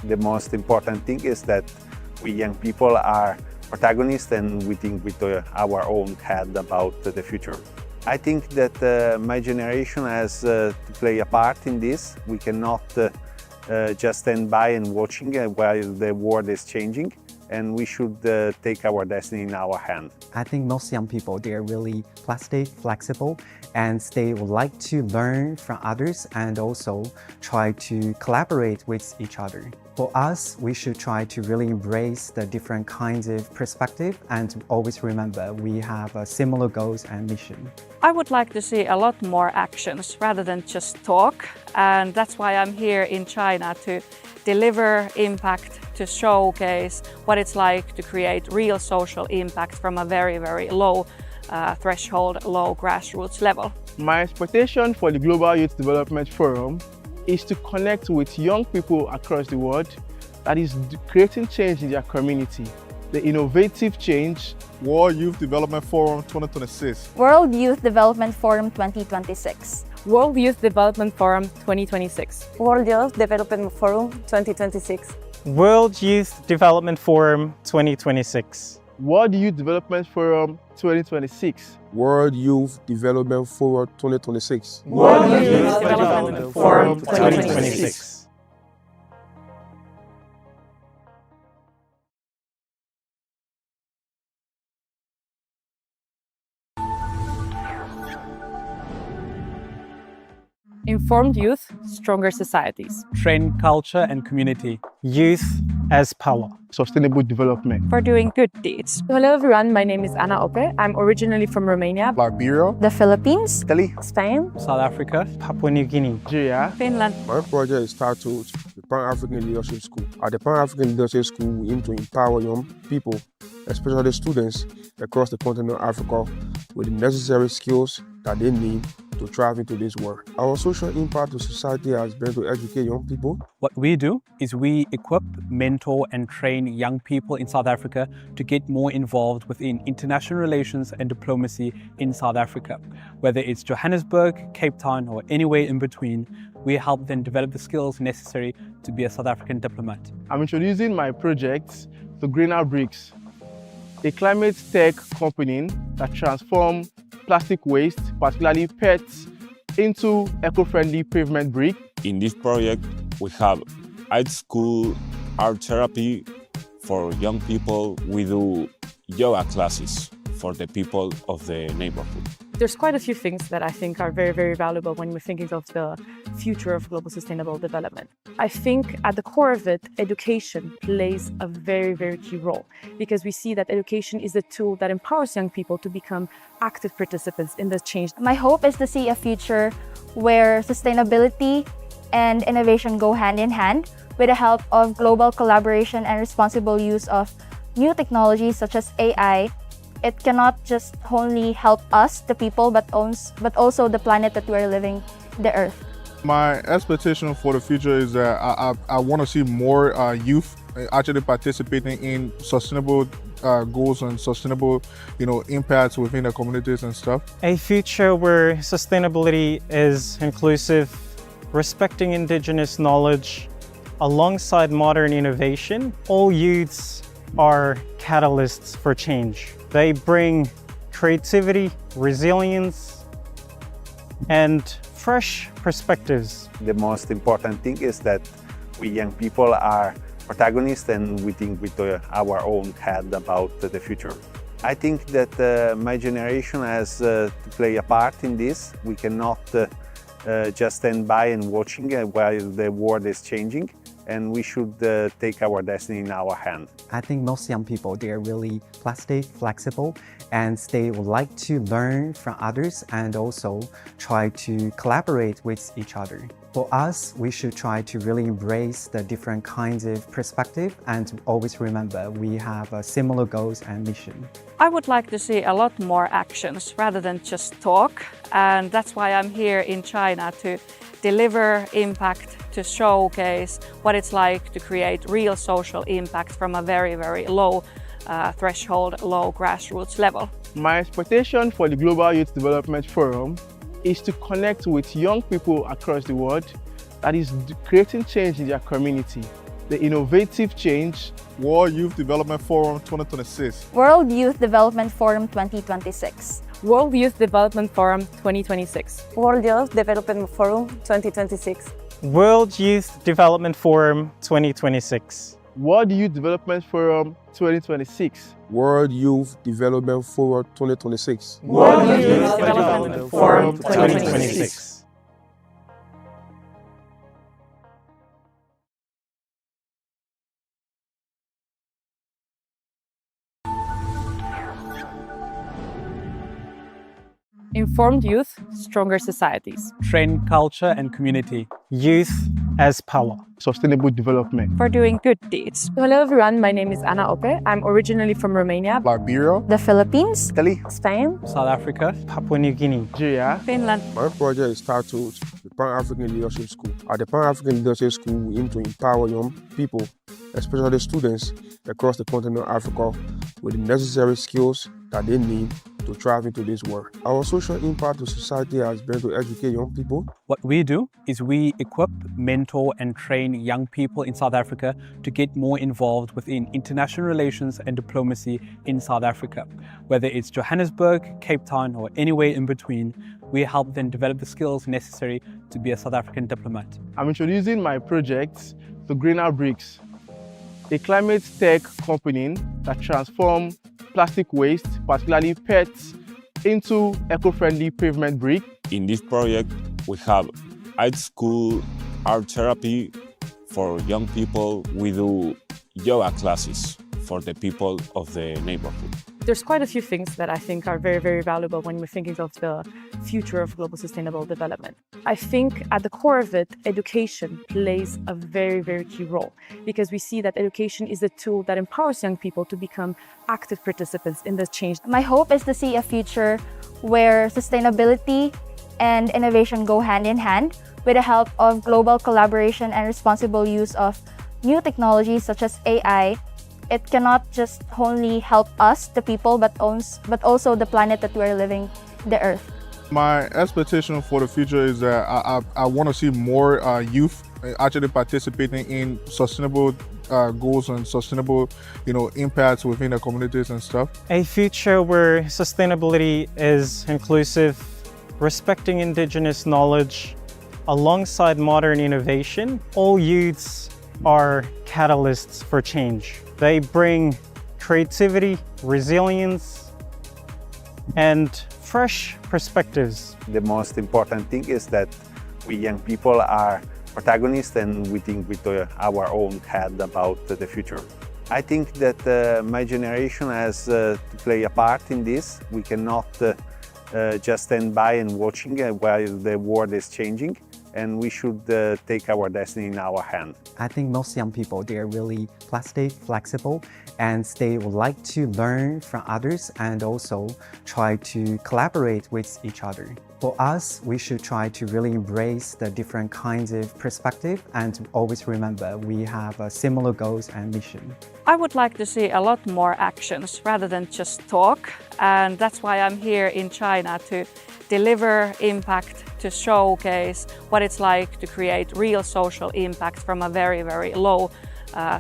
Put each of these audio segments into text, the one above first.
The most important thing is that we young people are protagonists and we think with our own head about the future. I think that my generation has to play a part in this. We cannot just stand by and watching while the world is changing, and we should take our destiny in our hand. I think most young people, they're really plastic, flexible, and they would like to learn from others and also try to collaborate with each other. For us, we should try to really embrace the different kinds of perspective and always remember we have similar goals and mission. I would like to see a lot more actions rather than just talk, and that's why I'm here in China to deliver impact, to showcase what it's like to create real social impact from a very, very low threshold, low grassroots level. My expectation for the Global Youth Development Forum is to connect with young people across the world that is creating change in their community. The innovative change. World Youth Development Forum 2026. World Youth Development Forum 2026. World Youth Development Forum 2026. World Youth Development Forum 2026. World Youth Development Forum 2026. World Youth Development Forum 2026. World Youth Development Forum 2026. World Youth Development Forum 2026. Informed youth, stronger societies. Train culture and community. Youth as power. Sustainable development. For doing good deeds. Hello everyone, my name is Anna Ope. I'm originally from Romania, Liberia, The Philippines, Italy, Spain, South Africa, Papua New Guinea, Nigeria, Finland. My project is titled the Pan-African Leadership School. At the Pan-African Leadership School, we aim to empower young people, especially students across the continent of Africa, with the necessary skills that they need to thrive into this world. Our social impact to society has been to educate young people. What we do is we equip, mentor and train young people in South Africa to get more involved within international relations and diplomacy in South Africa. Whether it's Johannesburg, Cape Town or anywhere in between, we help them develop the skills necessary to be a South African diplomat. I'm introducing my project to Greener Bricks, a climate tech company that transforms plastic waste, particularly PETs, into eco-friendly pavement brick. In this project, we have art school, art therapy for young people. We do yoga classes for the people of the neighborhood. There's quite a few things that I think are very, very valuable when we're thinking of the future of global sustainable development. I think at the core of it, education plays a very, very key role because we see that education is a tool that empowers young people to become active participants in the change. My hope is to see a future where sustainability and innovation go hand in hand with the help of global collaboration and responsible use of new technologies such as AI. It cannot just only help us, the people, but also the planet that we're living, the Earth. My expectation for the future is that I want to see more youth actually participating in sustainable goals and sustainable, impacts within the communities and stuff. A future where sustainability is inclusive, respecting indigenous knowledge, alongside modern innovation. All youths are catalysts for change. They bring creativity, resilience, and fresh perspectives. The most important thing is that we young people are protagonists and we think with our own head about the future. I think that my generation has to play a part in this. We cannot just stand by and watching while the world is changing, and we should take our destiny in our hand. I think most young people, they're really plastic, flexible, and they would like to learn from others and also try to collaborate with each other. For us, we should try to really embrace the different kinds of perspective and always remember we have similar goals and mission. I would like to see a lot more actions rather than just talk, and that's why I'm here in China to deliver impact, to showcase what it's like to create real social impact from a very, very low threshold, low grassroots level. My expectation for the Global Youth Development Forum is to connect with young people across the world that is creating change in their community. the innovative change, World Youth Development Forum 2026. World Youth Development Forum 2026. World Youth Development Forum 2026. World Youth Development Forum 2026. World Youth Development Forum 2026. World Youth Development Forum 2026. World Youth Development Forum 2026. World Youth Development Forum 2026. Informed youth, stronger societies. Train culture and community. Youth as power. Sustainable development. For doing good deeds. Hello everyone, my name is Anna Ope. I'm originally from Romania. Liberia, The Philippines. Italy, Spain, South Africa. Papua New Guinea. Nigeria, Finland. My project is titled the Pan-African Leadership School. At the Pan-African Leadership School, we aim to empower young people, especially students across the continent of Africa, with the necessary skills that they need to thrive into this world. Our social impact to society has been to educate young people. What we do is we equip, mentor, and train young people in South Africa to get more involved within international relations and diplomacy in South Africa. Whether it's Johannesburg, Cape Town, or anywhere in between, we help them develop the skills necessary to be a South African diplomat. I'm introducing my project to Greener Bricks, a climate tech company that transforms plastic waste, particularly PETs, into eco-friendly pavement brick. In this project, we have art school, art therapy for young people. We do yoga classes for the people of the neighborhood. There's quite a few things that I think are very, very valuable when we're thinking of the future of global sustainable development. I think at the core of it, education plays a very, very key role, because we see that education is the tool that empowers young people to become active participants in the change. My hope is to see a future where sustainability and innovation go hand in hand with the help of global collaboration and responsible use of new technologies such as AI. It cannot just only help us, the people, but also the planet that we're living, the Earth. my expectation for the future is that I want to see more youth actually participating in sustainable goals and sustainable, impacts within the communities and stuff. A future where sustainability is inclusive, respecting indigenous knowledge alongside modern innovation. All youths are catalysts for change. They bring creativity, resilience, and fresh perspectives. The most important thing is that we young people are protagonists and we think with our own head about the future. I think that my generation has to play a part in this. We cannot just stand by and watching while the world is changing, and we should take our destiny in our hand. I think most young people, they're really plastic, flexible, and they would like to learn from others and also try to collaborate with each other. For us, we should try to really embrace the different kinds of perspective and always remember we have similar goals and mission. I would like to see a lot more actions rather than just talk, and that's why I'm here in China to deliver impact, to showcase what it's like to create real social impact from a very, very low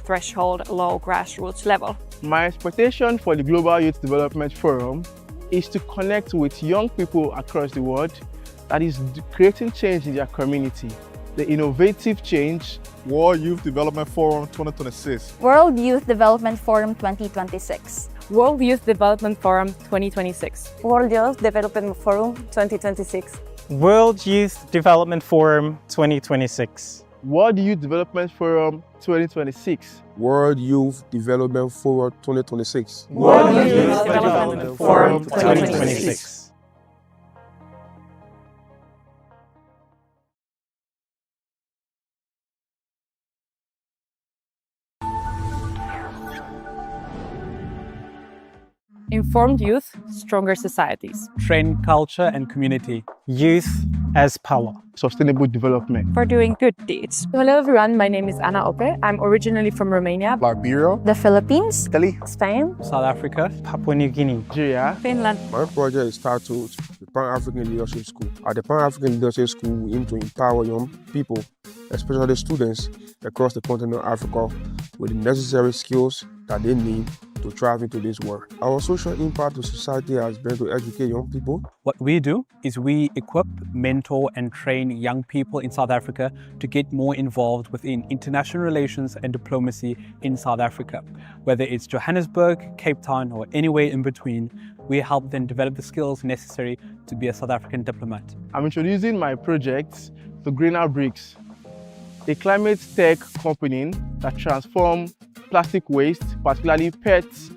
threshold, low grassroots level. My expectation for the Global Youth Development Forum is to connect with young people across the world that is creating change in their community. The innovative change. World Youth Development Forum 2026. World Youth Development Forum 2026. World Youth Development Forum 2026. World Youth Development Forum 2026. World Youth Development Forum 2026. World Youth Development Forum 2026. World Youth Development Forum 2026. World Youth Development Forum 2026. Informed youth, stronger societies. Train culture and community. Youth as power. Sustainable development. For doing good deeds. Hello everyone, my name is Anna Ope. I'm originally from Romania. Liberia, The Philippines. Italy, Spain, South Africa. Papua New Guinea. Nigeria, Finland. My project is titled the Pan-African Leadership School. At the Pan-African Leadership School, we aim to empower young people, especially students across the continent of Africa, with the necessary skills that they need to thrive into this world. Our social impact to society has been to educate young people. What we do is we equip, mentor and train young people in South Africa to get more involved within international relations and diplomacy in South Africa. Whether it's Johannesburg, Cape Town or anywhere in between, we help them develop the skills necessary to be a South African diplomat. I'm introducing my project to Greener Bricks, a climate tech company that transforms plastic waste, particularly PETs,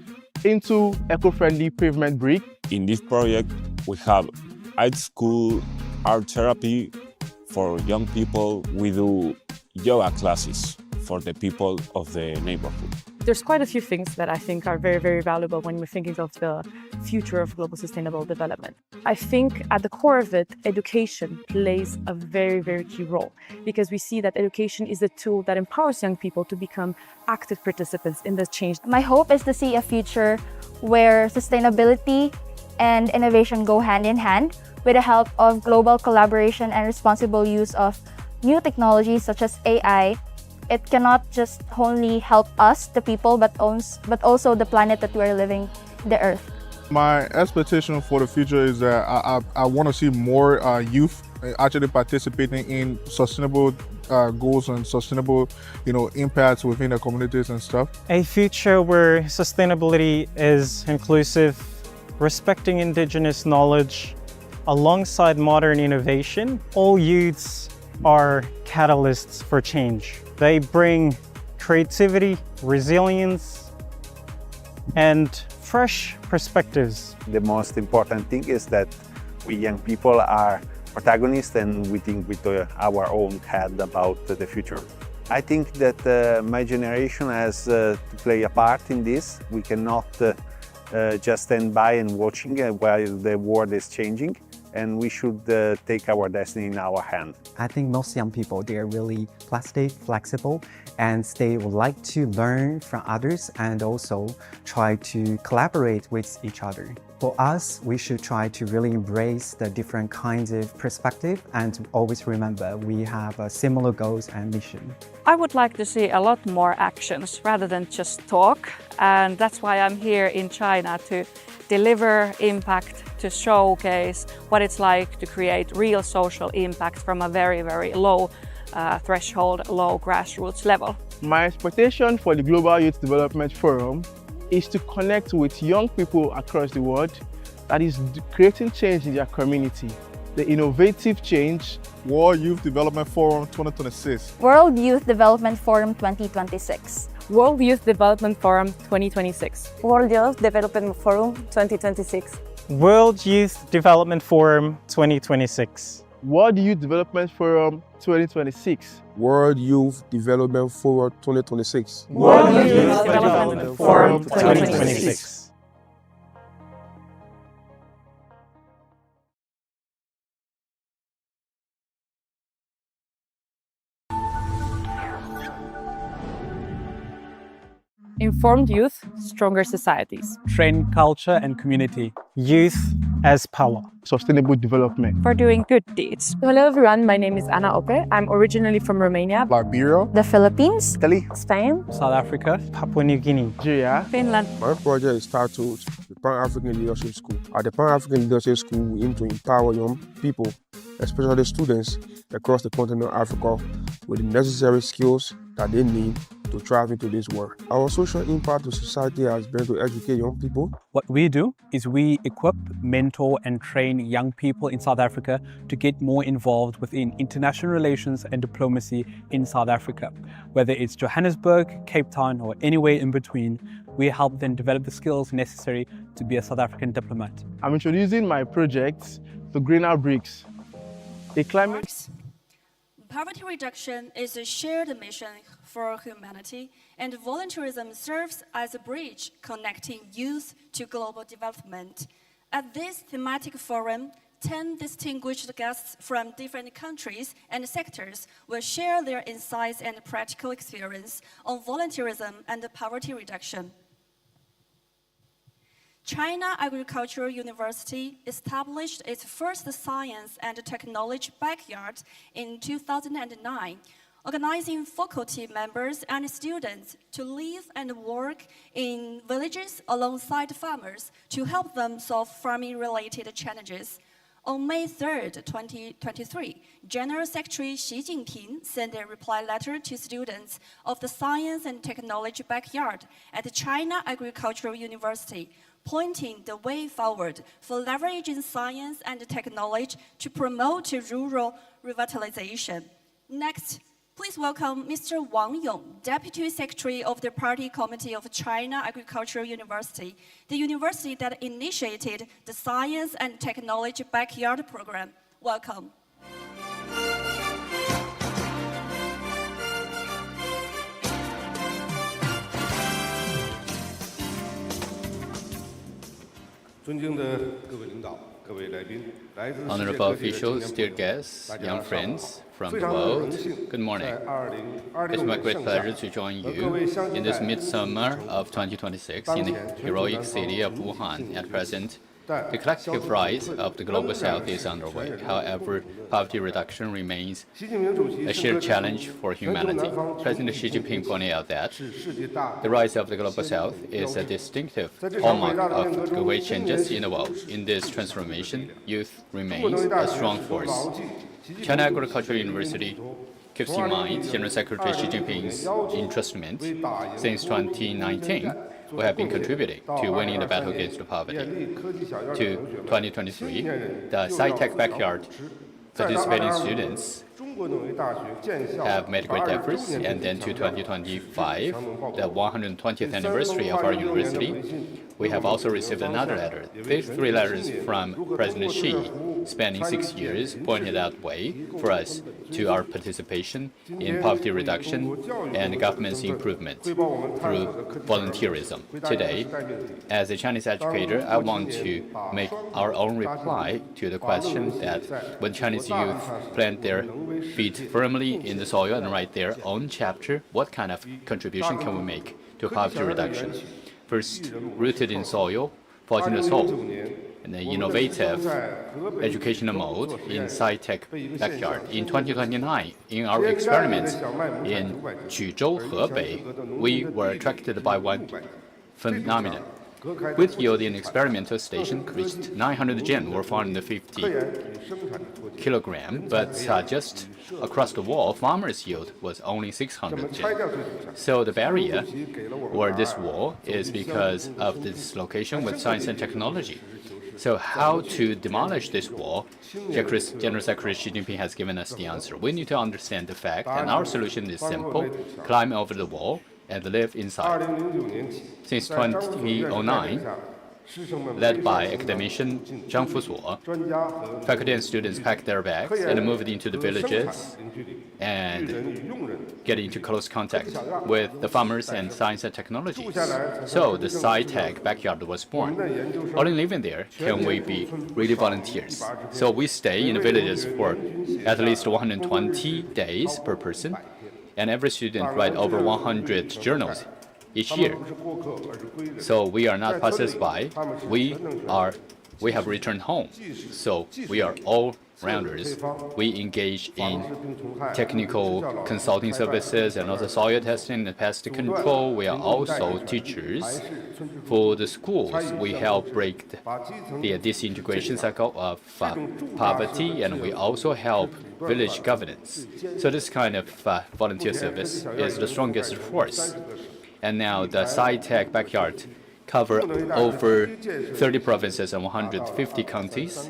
into eco-friendly pavement brick. In this project, we have art school, art therapy for young people. We do yoga classes for the people of the neighborhood. There's quite a few things that I think are very, very valuable when we're thinking of the future of global sustainable development. I think at the core of it, education plays a very, very key role, because we see that education is a tool that empowers young people to become active participants in the change. My hope is to see a future where sustainability and innovation go hand in hand with the help of global collaboration and responsible use of new technologies such as AI. It cannot just only help us, the people, but also the planet that we are living, the Earth. My expectation for the future is that I want to see more youth actually participating in sustainable goals and sustainable, impacts within the communities and stuff. A future where sustainability is inclusive, respecting indigenous knowledge, alongside modern innovation. All youths are catalysts for change. They bring creativity, resilience, and fresh perspectives. The most important thing is that we young people are protagonists and we think with our own head about the future. I think that my generation has to play a part in this. We cannot just stand by and watching while the world is changing, and we should take our destiny in our hand. I think most young people, they're really plastic, flexible, and they would like to learn from others and also try to collaborate with each other. For us, we should try to really embrace the different kinds of perspective and always remember we have similar goals and mission. I would like to see a lot more actions rather than just talk, and that's why I'm here in China to deliver impact, to showcase what it's like to create real social impact from a very, very low threshold, low grassroots level. My expectation for the Global Youth Development Forum is to connect with young people across the world that is creating change in their community, the innovative change. World Youth Development Forum 2026. World Youth Development Forum 2026. World Youth Development Forum 2026. World Youth Development Forum 2026. World Youth Development Forum 2026. World Youth Development Forum 2026. World Youth Development Forum 2026. World Youth Development Forum 2026. Informed youth, stronger societies. Train culture and community. Youth as power. Sustainable development. For doing good deeds. Hello everyone, my name is Ana Ope. I'm originally from Romania. Liberia. The Philippines. Italy. Spain. South Africa. Papua New Guinea. Nigeria. Finland. My project is titled the Pan-African Leadership School. At the Pan-African Leadership School, we aim to empower young people, especially students across the continent of Africa, with the necessary skills that they need to thrive into this world. Our social impact to society has been to educate young people. What we do is we equip, mentor and train young people in South Africa to get more involved within international relations and diplomacy in South Africa. Whether it's Johannesburg, Cape Town or anywhere in between, we help them develop the skills necessary to be a South African diplomat. I'm introducing my project to Greener Bricks, a climate. Poverty reduction is a shared mission for humanity, and volunteerism serves as a bridge connecting youth to global development. At this thematic forum, 10 distinguished guests from different countries and sectors will share their insights and practical experience on volunteerism and poverty reduction. China Agricultural University established its first science and technology backyard in 2009, organizing faculty members and students to live and work in villages alongside farmers to help them solve farming-related challenges. On May 3, 2023, General Secretary Xi Jinping sent a reply letter to students of the Science and Technology Backyard at the China Agricultural University, pointing the way forward for leveraging science and technology to promote rural revitalization. Next, please welcome Mr. Wang Yong, Deputy Secretary of the Party Committee of China Agricultural University, the university that initiated the Science and Technology Backyard program. Welcome. Honorable officials, dear guests, young friends from the world, good morning. It's my great pleasure to join you in this midsummer of 2026 in the heroic city of Wuhan. At present, the collective rise of the Global South is underway. However, poverty reduction remains a shared challenge for humanity. President Xi Jinping pointed out that the rise of the Global South is a distinctive hallmark of the great changes in the world. In this transformation, youth remains a strong force. China Agricultural University keeps in mind General Secretary Xi Jinping's entrustment. Since 2019, we have been contributing to winning the battle against poverty. To 2023, the Sci-Tech Backyard participating students have made great efforts, and then to 2025, the 120th anniversary of our university, we have also received another letter. These three letters from President Xi, spanning 6 years, pointed out way for us to our participation in poverty reduction and government's improvement through volunteerism. Today, as a Chinese educator, I want to make our own reply to the question that when Chinese youth plant their feet firmly in the soil and write their own chapter, what kind of contribution can we make to poverty reduction? First, rooted in soil, forging the soul, and an innovative educational mode in Sci-Tech Backyard. In 2029, in our experiments in Quzhou, Hebei, we were attracted by one phenomenon. Wheat yield in experimental station reached 900 gen or 450 kilogram, but just across the wall, farmers' yield was only 600 gen. So the barrier, or this wall, is because of this location with science and technology. So how to demolish this wall? General Secretary Xi Jinping has given us the answer. We need to understand the fact, and our solution is simple: climb over the wall and live inside. Since 2009, led by academician Zhang Fusuo, faculty and students packed their bags and moved into the villages and get into close contact with the farmers and science and technologies. So the Sci-Tech Backyard was born. Only living there can we be really volunteers. So we stay in the villages for at least 120 days per person, and every student write over 100 journals each year. So we are not passers-by. We have returned home. So we are all rounders. We engage in technical consulting services and also soil testing and pest control. We are also teachers. For the schools, we help break the disintegration cycle of poverty, and we also help village governance. So this kind of volunteer service is the strongest force. And now the Sci-Tech Backyard cover over 30 provinces and 150 counties.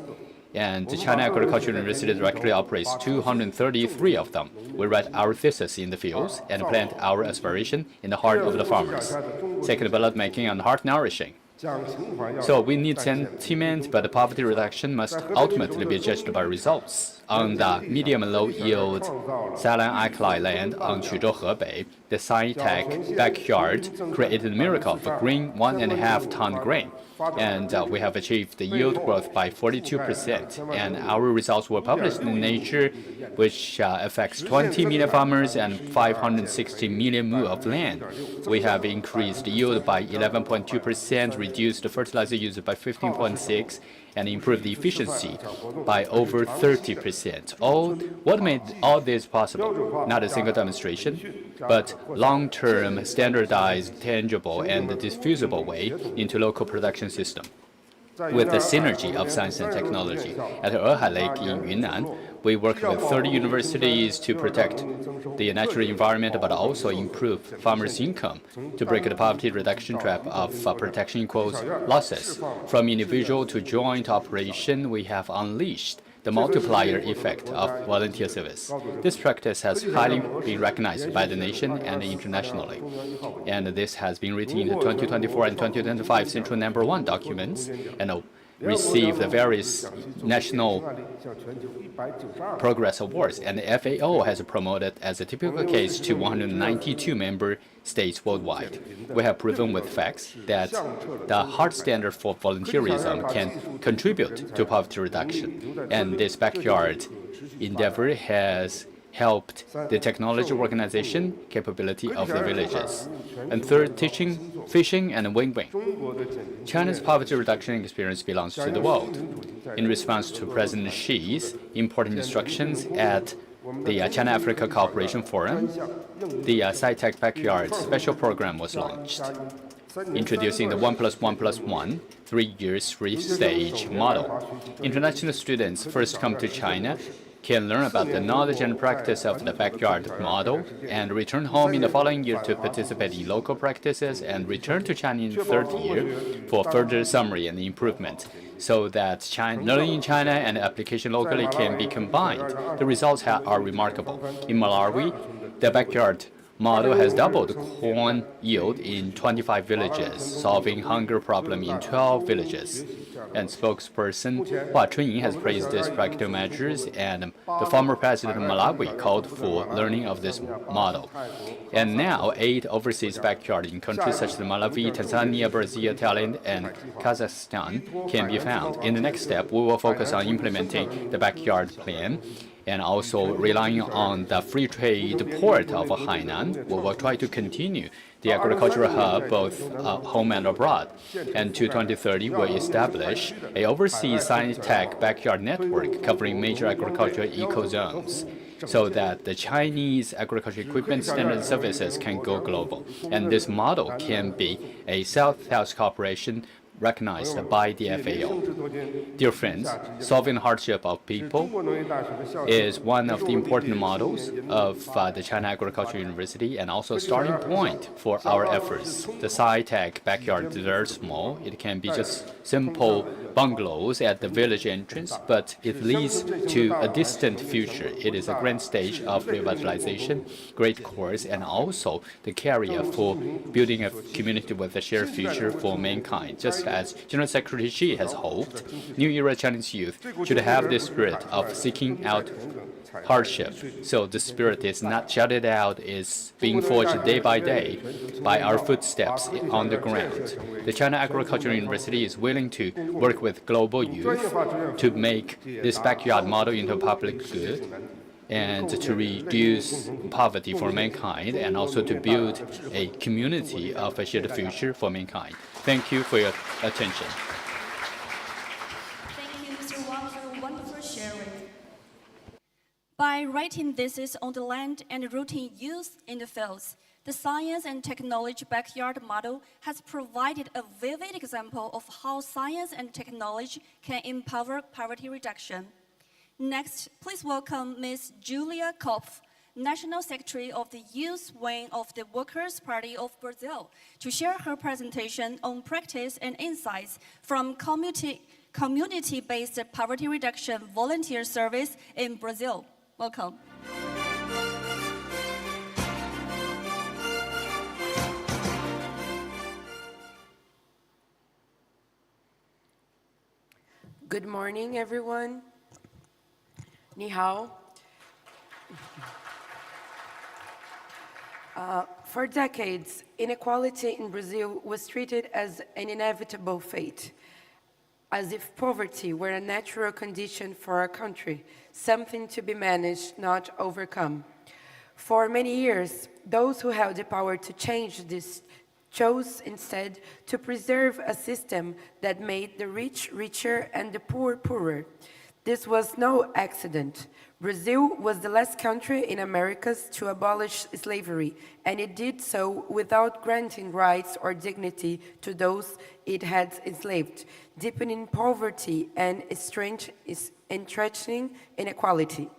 And the China Agricultural University directly operates 233 of them. We write our thesis in the fields and plant our aspiration in the heart of the farmers. Second, blood making and heart nourishing. So we need sentiment, but the poverty reduction must ultimately be judged by results. on the medium and low yield saline alkali land on Quzhou, Hebei, the SciTech backyard created a miracle of green 1.5 ton grain. And we have achieved the yield growth by 42%. And our results were published in Nature, which affects 20 million farmers and 560 million mu of land. We have increased yield by 11.2%, reduced the fertilizer use by 15.6%, and improved the efficiency by over 30%. What made all this possible? Not a single demonstration, but long-term, standardized, tangible, and diffusible way into local production system. With the synergy of science and technology, at Ehai Lake in Yunnan, we work with 30 universities to protect the natural environment, but also improve farmers' income to break the poverty reduction trap of protection equals losses. From individual to joint operation, we have unleashed the multiplier effect of volunteer service. This practice has highly been recognized by the nation and internationally. And this has been written in the 2024 and 2025 Central #1 documents and received the various national progress awards. And the FAO has promoted as a typical case to 192 member states worldwide. We have proven with facts that the hard standard for volunteerism can contribute to poverty reduction. And this backyard endeavor has helped the technology organization capability of the villages. And third, teaching, fishing, and win-win. China's poverty reduction experience belongs to the world. In response to President Xi's important instructions at the China-Africa Cooperation Forum, the SciTech Backyard special program was launched, introducing the 1+1+1 3-year 3-stage model. International students first come to China can learn about the knowledge and practice of the backyard model and return home in the following year to participate in local practices and return to China in the 3rd year for further summary and improvement so that learning in China and application locally can be combined. The results are remarkable. In Malawi, the backyard model has doubled corn yield in 25 villages, solving hunger problem in 12 villages. And spokesperson Hua Chunying has praised these practical measures, and the former president of Malawi called for learning of this model. And now 8 overseas backyards in countries such as Malawi, Tanzania, Brazil, Thailand, and Kazakhstan can be found. In the next step, we will focus on implementing the backyard plan and also relying on the free trade port of Hainan. We will try to continue the agricultural hub both home and abroad. And to 2030, we'll establish an overseas science-tech backyard network covering major agricultural ecozones so that the Chinese agricultural equipment standard services can go global. And this model can be a South-South cooperation recognized by the FAO. Dear friends, solving the hardship of people is one of the important models of the China Agricultural University and also a starting point for our efforts. The SciTech backyard is very small. It can be just simple bungalows at the village entrance, but it leads to a distant future. It is a grand stage of revitalization, great course, and also the carrier for building a community with a shared future for mankind. Just as General Secretary Xi has hoped, New Era Chinese youth should have the spirit of seeking out hardship. So the spirit is not shouted out, is being forged day by day by our footsteps on the ground. The China Agricultural University is willing to work with global youth to make this backyard model into a public good and to reduce poverty for mankind and also to build a community of a shared future for mankind. Thank you for your attention. Thank you, Mr. Wang, for wonderful sharing. By writing theses on the land and rooting youth in the fields, the science and technology backyard model has provided a vivid example of how science and technology can empower poverty reduction. Next, please welcome Ms. Julia Kopf, National Secretary of the Youth Wing of the Workers' Party of Brazil, to share her presentation on practice and insights from community-based poverty reduction volunteer service in Brazil. Welcome. Good morning, everyone. Ni hao. For decades, inequality in Brazil was treated as an inevitable fate, as if poverty were a natural condition for a country, something to be managed, not overcome. For many years, those who held the power to change this chose instead to preserve a system that made the rich richer and the poor poorer. This was no accident. Brazil was the last country in Americas to abolish slavery, and it did so without granting rights or dignity to those it had enslaved, deepening poverty and entrenching inequality.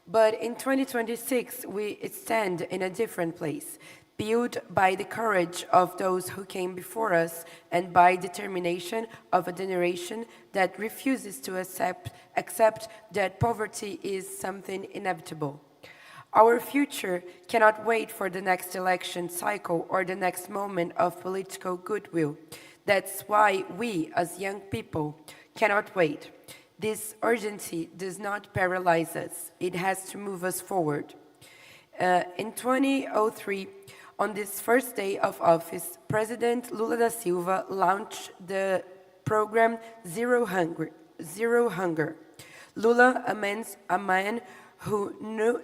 But in 2026, we stand in a different place, built by the courage of those who came before us and by determination of a generation that refuses to accept that poverty is something inevitable. Our future cannot wait for the next election cycle or the next moment of political goodwill. That's why we, as young people, cannot wait. This urgency does not paralyze us. It has to move us forward. In 2003, on this first day of office, President Lula da Silva launched the program Zero Hunger. Lula, a man who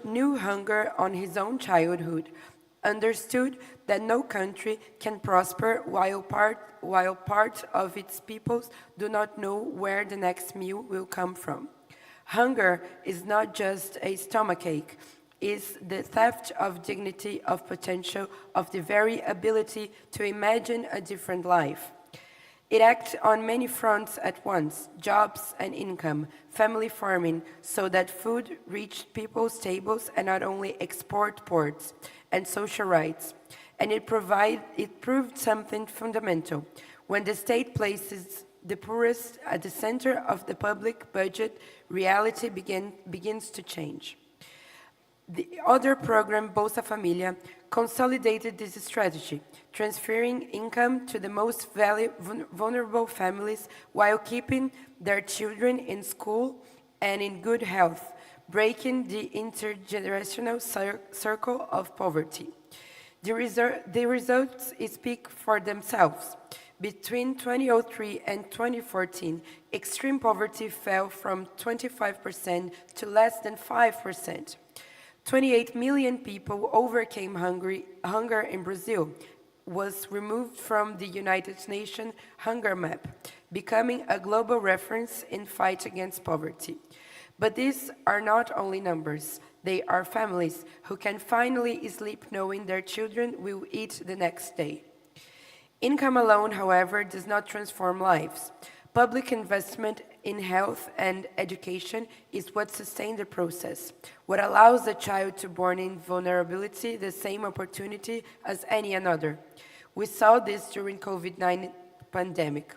knew hunger on his own childhood, understood that no country can prosper while part of its peoples do not know where the next meal will come from. Hunger is not just a stomachache, is the theft of dignity, of potential, of the very ability to imagine a different life. It acts on many fronts at once: jobs and income, family farming, so that food reached people's tables and not only export ports, and social rights. And it proved something fundamental. When the state places the poorest at the center of the public budget, reality begins to change. The other program, Bolsa Familia, consolidated this strategy, transferring income to the most vulnerable families while keeping their children in school and in good health, breaking the intergenerational circle of poverty. The results speak for themselves. Between 2003 and 2014, extreme poverty fell from 25% to less than 5%. 28 million people overcame hunger in Brazil, was removed from the United Nations hunger map, becoming a global reference in fight against poverty. But these are not only numbers, they are families who can finally sleep knowing their children will eat the next day. Income alone, however, does not transform lives. Public investment in health and education is what sustains the process, what allows a child to born in vulnerability the same opportunity as any another. We saw this during COVID-19 pandemic.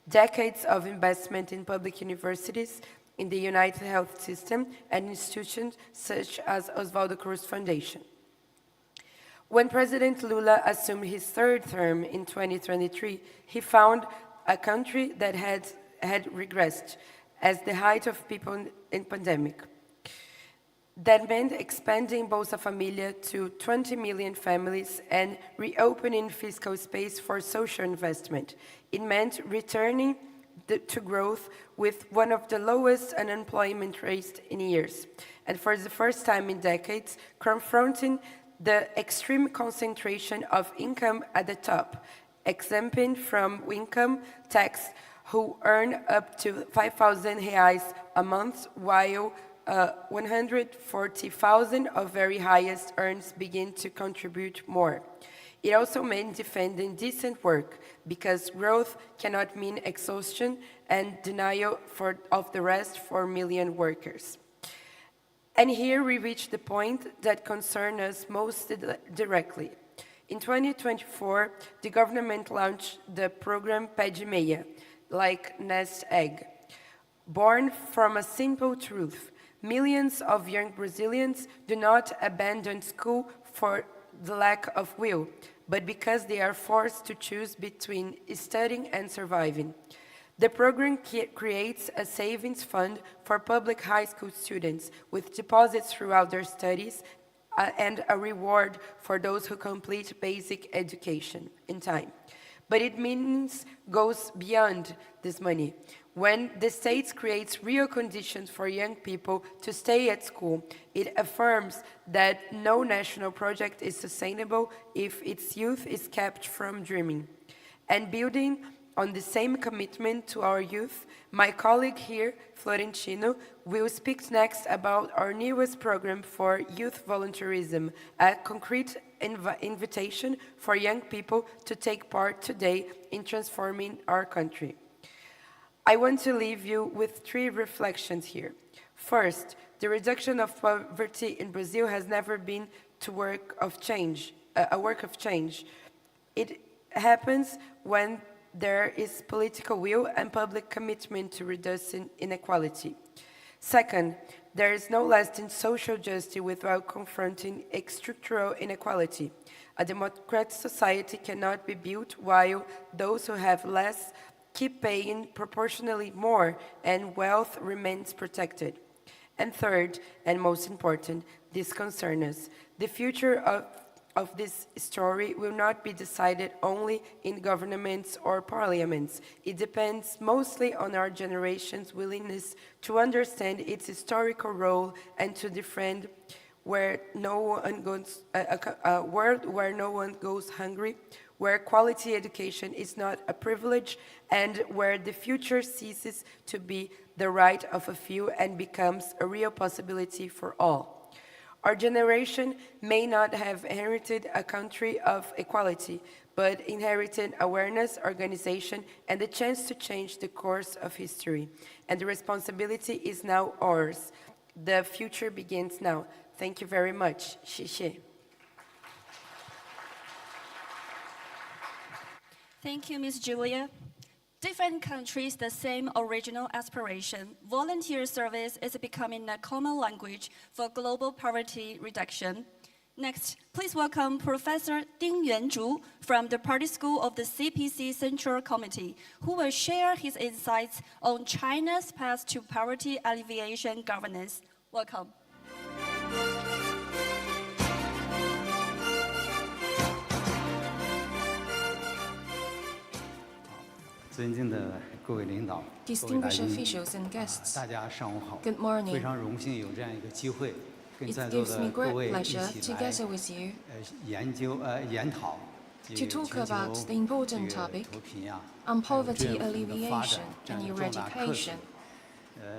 Decades of investment in public universities, in the United Health System, and institutions such as Oswaldo Cruz Foundation. When President Lula assumed his third term in 2023, he found a country that had regressed as the height of people in pandemic. That meant expanding Bolsa Familia to 20 million families and reopening fiscal space for social investment. It meant returning to growth with one of the lowest unemployment rates in years, and for the first time in decades, confronting the extreme concentration of income at the top, exempting from income tax who earn up to 5,000 reais a month, while 140,000 of very highest earners begin to contribute more. It also meant defending decent work, because growth cannot mean exhaustion and denial of the rest for million workers. And here we reach the point that concerns us most directly. In 2024, the government launched the program Pé de Meia, like nest egg. Born from a simple truth: millions of young Brazilians do not abandon school for the lack of will, but because they are forced to choose between studying and surviving. The program creates a savings fund for public high school students with deposits throughout their studies and a reward for those who complete basic education in time. But it goes beyond this money. When the state creates real conditions for young people to stay at school, it affirms that no national project is sustainable if its youth is kept from dreaming. And building on the same commitment to our youth, my colleague here, Florentino, will speak next about our newest program for youth volunteerism, a concrete invitation for young people to take part today in transforming our country. I want to leave you with 3 reflections here. First, the reduction of poverty in Brazil has never been a work of change. It happens when there is political will and public commitment to reducing inequality. Second, there is no lasting social justice without confronting structural inequality. A democratic society cannot be built while those who have less keep paying proportionally more and wealth remains protected. And third, and most important, this concerns us. The future of this story will not be decided only in governments or parliaments. It depends mostly on our generation's willingness to understand its historical role and to defend where no one goes, a world where no one goes hungry, where quality education is not a privilege, and where the future ceases to be the right of a few and becomes a real possibility for all. Our generation may not have inherited a country of equality, but inherited awareness, organization, and the chance to change the course of history. And the responsibility is now ours. The future begins now. Thank you very much. 谢谢. Thank you, Ms. Julia. Different countries, the same original aspiration. Volunteer service is becoming a common language for global poverty reduction. Next, please welcome Professor Ding Yuanzhu from the Party School of the CPC Central Committee, who will share his insights on China's path to poverty alleviation governance. Welcome. 尊敬的各位领导、各位来宾，大家上午好。非常荣幸有这样一个机会，跟在座的各位一起来研讨这个全球这个扶贫啊，这样的发展这样一个重大课题。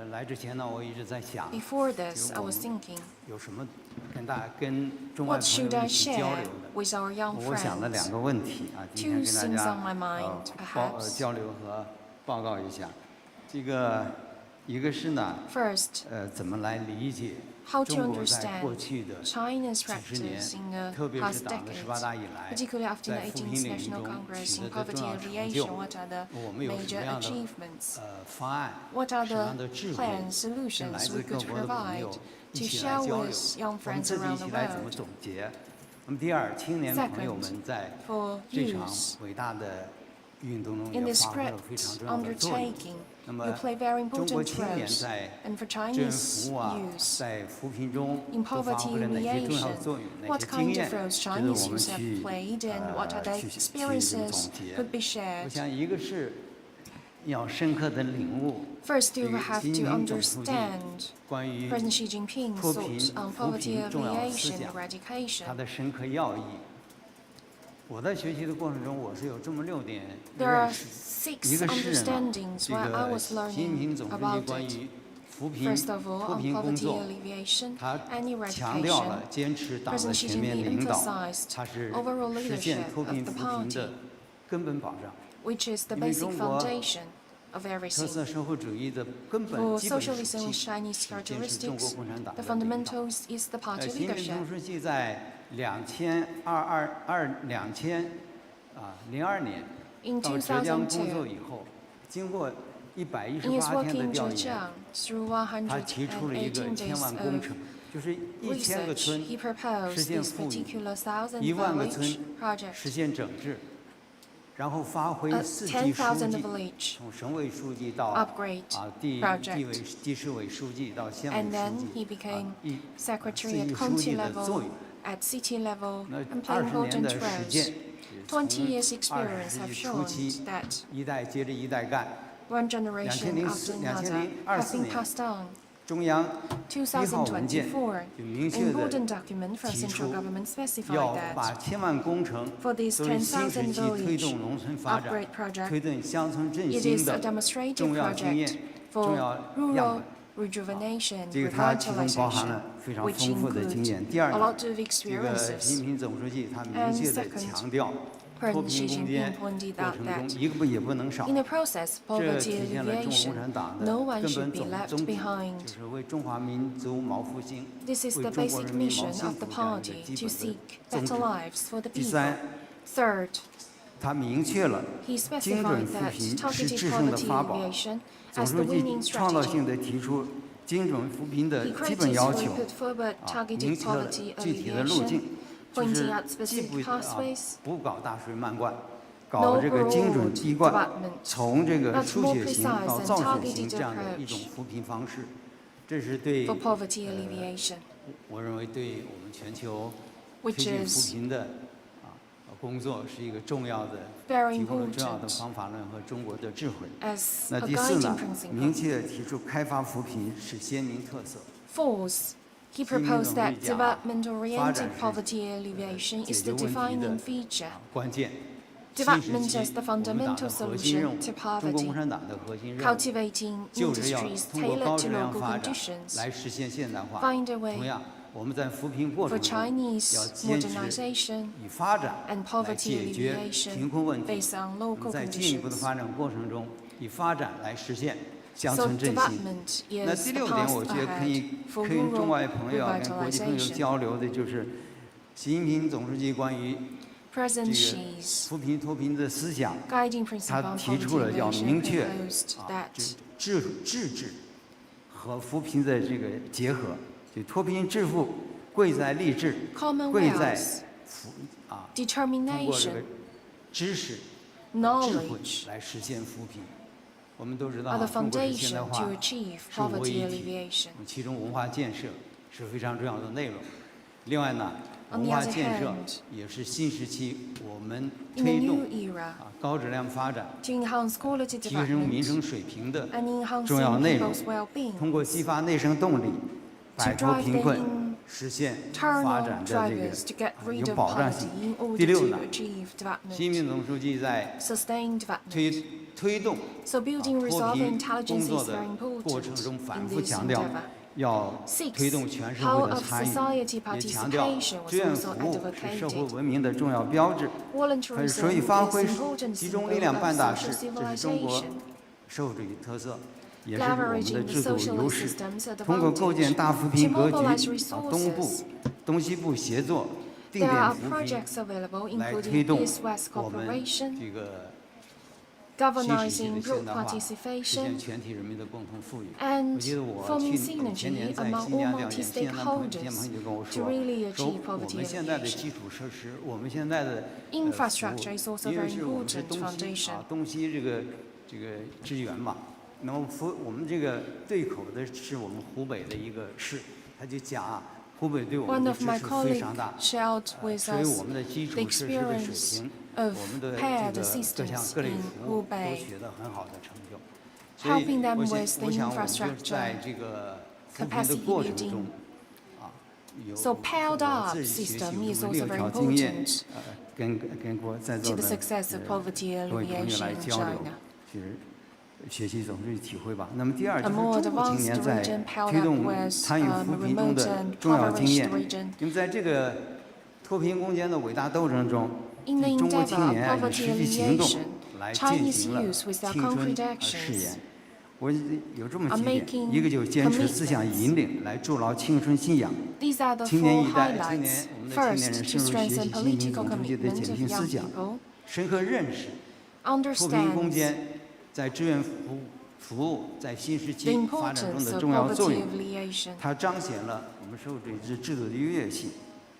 来之前呢，我一直在想，有什么跟中外朋友一起交流的。我想了2个问题啊，今天跟大家交流和报告一下。这个一个是呢，怎么来理解中国在过去的几十年，特别是党的18大以来，在扶贫领域中取得的重要成就，我们有什么样的方案，什么样的智慧，跟来自各国的朋友一起来交流，我们自己一起来怎么总结。那么第二，青年朋友们在这场伟大的运动中也发挥了非常重要的作用。那么，中国青年在志愿服务啊，在扶贫中都发挥了哪些重要的作用？哪些经验值得我们去总结？我想，一个是要深刻的领悟这个习近平总书记关于扶贫重要思想，它的深刻要义。我在学习的过程中，我是有这么6点认识。一个是呢，这个习近平总书记关于扶贫工作，他强调了坚持党的全面领导，它是实现扶贫的根本保障。因为中国特色社会主义的根本基本属性坚持中国共产党的领导。习近平总书记在2002年到浙江工作以后，经过118天的调研，他提出了一个1000万工程，就是1000个村实现富裕，1万个村实现整治。10,000 village upgrade project. And then he became secretary at county level, at city level, and played important roles. 20 years experience have shown that one generation after another have been passed on. 2024, important document from central government specified that for this 10,000 village upgrade project, it is a demonstrative project for rural rejuvenation, revitalization, which includes a lot of experiences. And second, President Xi Jinping pointed out that in the process of poverty alleviation, no one should be left behind. This is the basic mission of the party, to seek better lives for the people. Third, he specified that targeted poverty alleviation as the winning strategy. He critically put forward targeted poverty alleviation, pointing out specific pathways, no broad development, but more precise and targeted approach for poverty alleviation, which is very important as a guiding principle. Fourth, he proposed that development-oriented poverty alleviation is the defining feature. Development as the fundamental solution to poverty, cultivating industries tailored to local conditions, find a way for Chinese modernization and poverty alleviation based on local conditions. So development is the path ahead for rural revitalization. President Xi's guiding principle on poverty alleviation proposed that Commonwealth, determination, knowledge are the foundation to achieve poverty alleviation. On the other hand, in the new era, to enhance quality development and enhancing people's well-being, to drive them internal drivers to get rid of poverty in order to achieve development, sustain development. So building resolving intelligence is very important in this endeavor. Six, how of society participation was also advocated. Volunteerism is important symbol of social civilization. Leveraging the socialist system's advantage to mobilize resources. There are projects available including East-West cooperation, galvanizing group participation, and forming synergy among all multi-stakeholders to really achieve poverty alleviation. Infrastructure is also a very important foundation. 那么我们这个对口的是我们湖北的一个市，他就讲啊，湖北对我们的支持非常大，所以我们的基础设施的水平，我们的这个各项各类服务都取得很好的成就。所以我想我们就在这个扶贫的过程中，啊，有我自己学习有6条经验，跟在座的各位朋友来交流，是。 学习总是体会吧。那么第二就是中部青年在推动参与扶贫中的重要经验。因为在这个脱贫攻坚的伟大斗争中，中国青年以实际行动来践行了青春誓言。我有这么几点，一个就是坚持思想引领，来筑牢青春信仰。青年一代，我们的青年人深入学习习近平总书记的简评思想，深刻认识脱贫攻坚。 在志愿服务在新时期发展中的重要作用，它彰显了我们社会主义制度的优越性，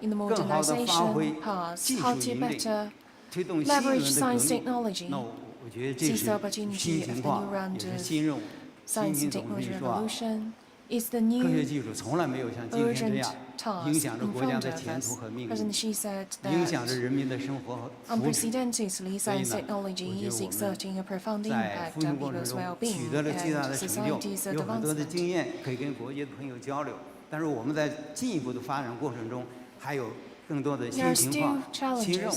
in the modernization path, how to better leverage science technology, seize the opportunity of the new round of science and technology revolution is the new urgent task in front of us. President Xi said that unprecedentedly, science technology is exerting a profound impact on people's well-being and society's advancement. 可以跟国际的朋友交流，但是我们在进一步的发展过程中，还有更多的新情况、新任务。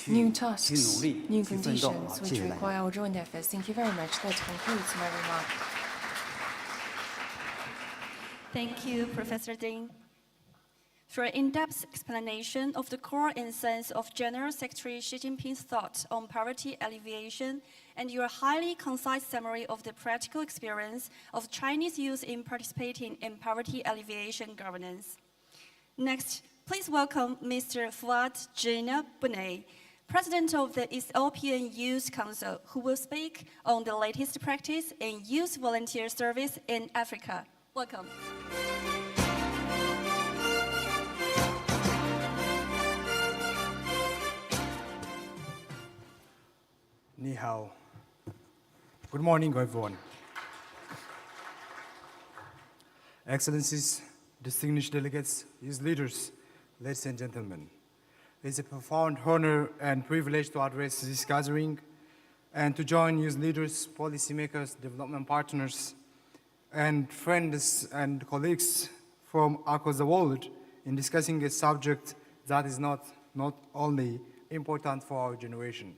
new tasks, new conditions, which require our joint efforts. Thank you very much. That concludes my remark. Thank you, Professor Ding. For an in-depth explanation of the core and sense of General Secretary Xi Jinping's thought on poverty alleviation and your highly concise summary of the practical experience of Chinese youth in participating in poverty alleviation governance. Next, please welcome Mr. Fuad Jina Bunay, President of the Ethiopian Youth Council, who will speak on the latest practice in youth volunteer service in Africa. Welcome. 你好. Good morning, everyone. Excellencies, distinguished delegates, youth leaders, ladies and gentlemen. It's a profound honor and privilege to address this gathering and to join youth leaders, policymakers, development partners, and friends and colleagues from across the world in discussing a subject that is not only important for our generation,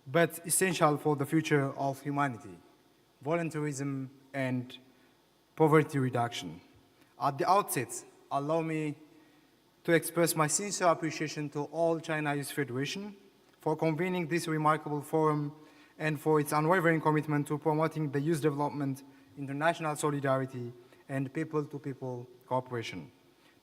but essential for the future of humanity, volunteerism and poverty reduction. At the outset, allow me to express my sincere appreciation to all China Youth Federation for convening this remarkable forum and for its unwavering commitment to promoting the youth development, international solidarity, and people-to-people cooperation.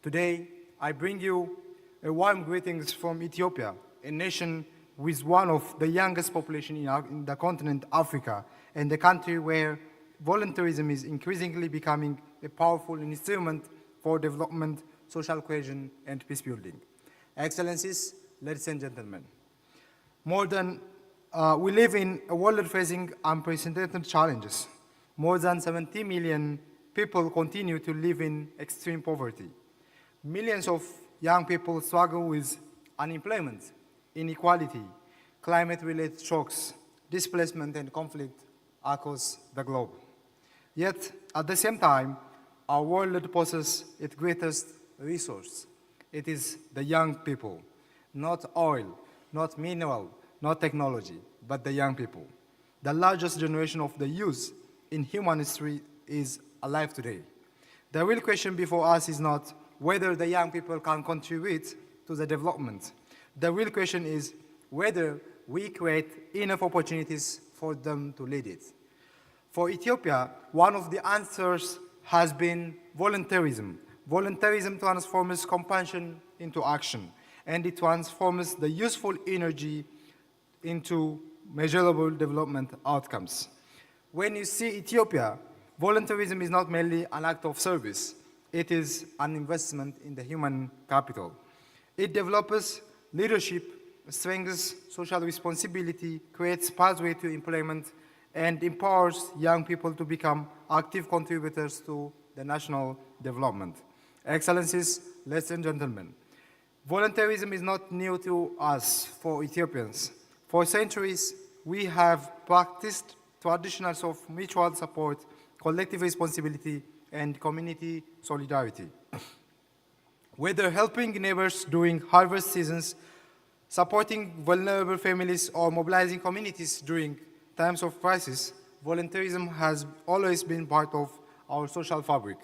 Today, I bring you a warm greetings from Ethiopia, a nation with one of the youngest population in the continent Africa, and a country where volunteerism is increasingly becoming a powerful instrument for development, social cohesion, and peace building. Excellencies, ladies and gentlemen, we live in a world facing unprecedented challenges. More than 70 million people continue to live in extreme poverty. Millions of young people struggle with unemployment, inequality, climate-related shocks, displacement, and conflict across the globe. Yet, at the same time, our world possesses its greatest resource. It is the young people, not oil, not mineral, not technology, but the young people. The largest generation of the youth in human history is alive today. The real question before us is not whether the young people can contribute to the development. The real question is whether we create enough opportunities for them to lead it. For Ethiopia, one of the answers has been volunteerism. Volunteerism transforms compassion into action, and it transforms the useful energy into measurable development outcomes. When you see Ethiopia, volunteerism is not merely an act of service. It is an investment in the human capital. It develops leadership, strengthens social responsibility, creates pathway to employment, and empowers young people to become active contributors to the national development. Excellencies, ladies and gentlemen, volunteerism is not new to us, for Ethiopians. For centuries, we have practiced traditions of mutual support, collective responsibility, and community solidarity. Whether helping neighbors during harvest seasons, supporting vulnerable families, or mobilizing communities during times of crisis, volunteerism has always been part of our social fabric.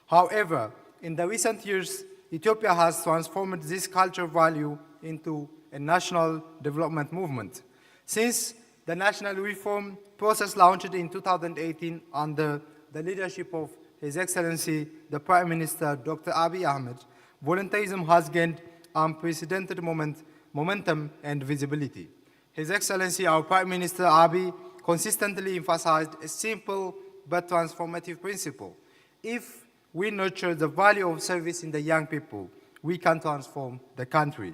However, in the recent years, Ethiopia has transformed this cultural value into a national development movement. Since the national reform process launched in 2018 under the leadership of His Excellency, the Prime Minister, Dr. Abiy Ahmed, volunteerism has gained unprecedented momentum and visibility. His Excellency, our Prime Minister Abiy, consistently emphasized a simple but transformative principle. If we nurture the value of service in the young people, we can transform the country.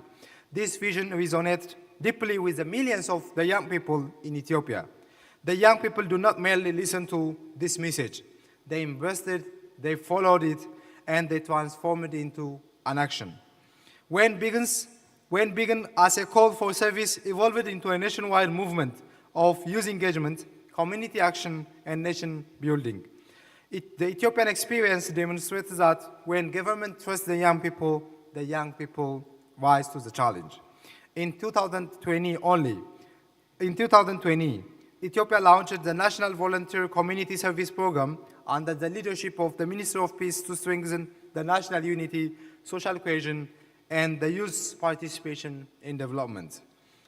This vision resonates deeply with the millions of the young people in Ethiopia. The young people do not merely listen to this message. They embraced it, they followed it, and they transformed it into an action. When began as a call for service, evolved into a nationwide movement of youth engagement, community action, and nation building. The Ethiopian experience demonstrates that when government trusts the young people rise to the challenge. In 2020 only, in 2020, Ethiopia launched the National Volunteer Community Service Program under the leadership of the Minister of Peace to strengthen the national unity, social cohesion, and the youth participation in development.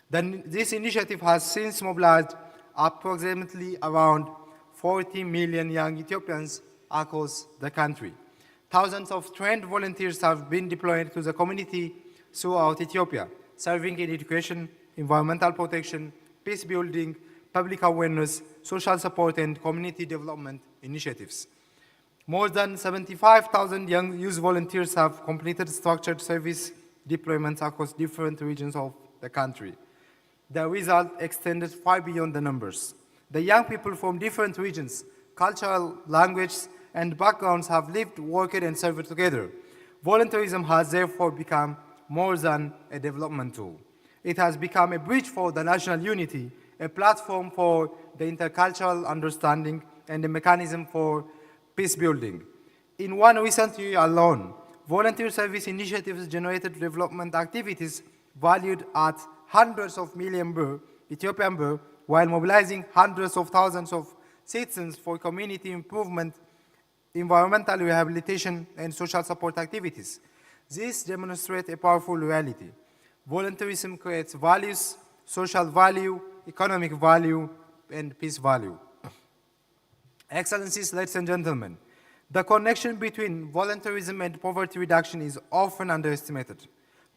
This initiative has since mobilized approximately around 40 million young Ethiopians across the country. Thousands of trained volunteers have been deployed to the community throughout Ethiopia, serving in education, environmental protection, peace building, public awareness, social support, and community development initiatives. More than 75,000 young youth volunteers have completed structured service deployments across different regions of the country. The result extended far beyond the numbers. The young people from different regions, cultural, languages, and backgrounds have lived, worked, and served together. Volunteerism has therefore become more than a development tool. It has become a bridge for the national unity, a platform for the intercultural understanding, and a mechanism for peace building. In one recent year alone, volunteer service initiatives generated development activities valued at hundreds of million birr, Ethiopian birr, while mobilizing hundreds of thousands of citizens for community improvement, environmental rehabilitation, and social support activities. This demonstrates a powerful reality. Volunteerism creates values, social value, economic value, and peace value. Excellencies, ladies and gentlemen, the connection between volunteerism and poverty reduction is often underestimated.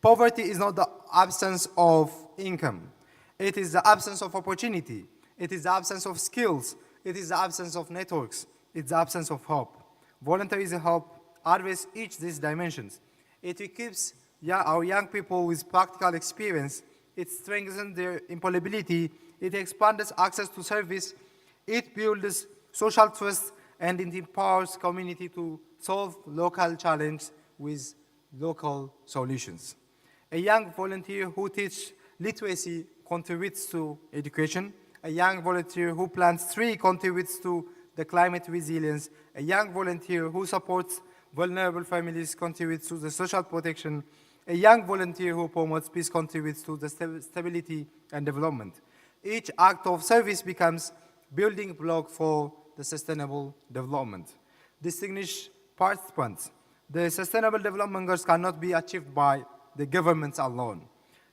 Poverty is not the absence of income. It is the absence of opportunity. It is the absence of skills. It is the absence of networks. It's the absence of hope. Volunteerism helps address each of these dimensions. It equips our young people with practical experience. It strengthens their employability. It expands access to service. It builds social trust, and it empowers community to solve local challenges with local solutions. A young volunteer who teaches literacy contributes to education. A young volunteer who plants trees contributes to the climate resilience. A young volunteer who supports vulnerable families contributes to the social protection. A young volunteer who promotes peace contributes to the stability and development. Each act of service becomes building block for the sustainable development. Distinguished participants, the sustainable development goals cannot be achieved by the governments alone,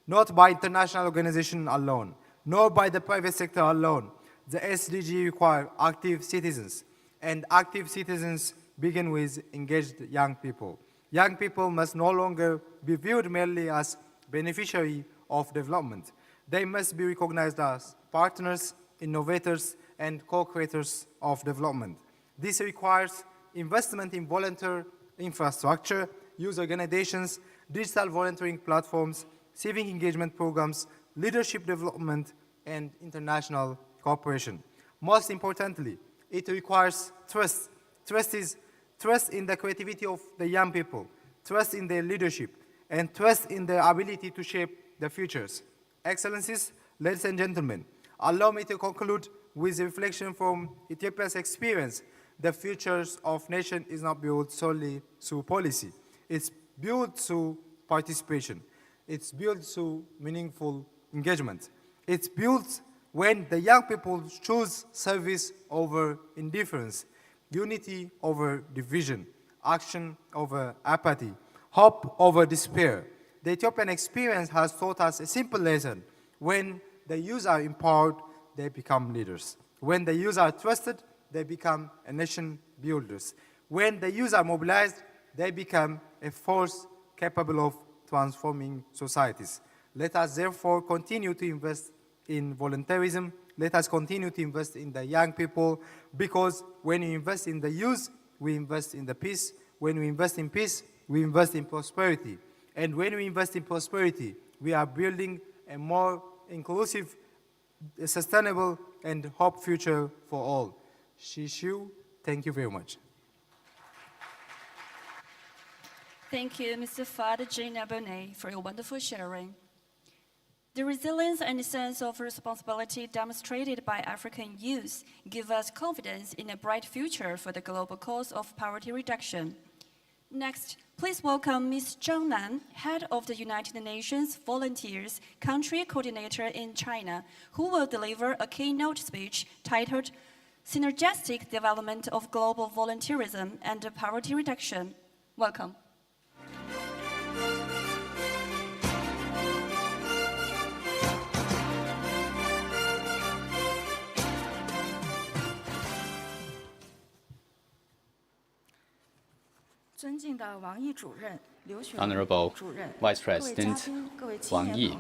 not by international organizations alone, nor by the private sector alone. The SDG require active citizens, and active citizens begin with engaged young people. Young people must no longer be viewed merely as beneficiaries of development. They must be recognized as partners, innovators, and co-creators of development. This requires investment in volunteer infrastructure, youth organizations, digital volunteering platforms, civic engagement programs, leadership development, and international cooperation. Most importantly, it requires trust. Trust in the creativity of the young people, trust in their leadership, and trust in their ability to shape the futures. Excellencies, ladies and gentlemen, allow me to conclude with a reflection from Ethiopia's experience. The futures of nation is not built solely through policy. It's built through participation. It's built through meaningful engagement. It's built when the young people choose service over indifference, unity over division, action over apathy, hope over despair. The Ethiopian experience has taught us a simple lesson. When the youth are empowered, they become leaders. When the youth are trusted, they become a nation builders. When the youth are mobilized, they become a force capable of transforming societies. Let us therefore continue to invest in volunteerism. Let us continue to invest in the young people, because when we invest in the youth, we invest in the peace. When we invest in peace, we invest in prosperity. And when we invest in prosperity, we are building a more inclusive, sustainable, and hope future for all. Shishu, thank you very much. Thank you, Mr. Fad Jinabone, for your wonderful sharing. The resilience and sense of responsibility demonstrated by African youth give us confidence in a bright future for the global cause of poverty reduction. Next, please welcome Ms. Zhang Nan, Head of the United Nations Volunteers Country Coordinator in China, who will deliver a keynote speech titled Synergistic Development of Global Volunteerism and Poverty Reduction. Welcome. Honorable Vice President Wang Yi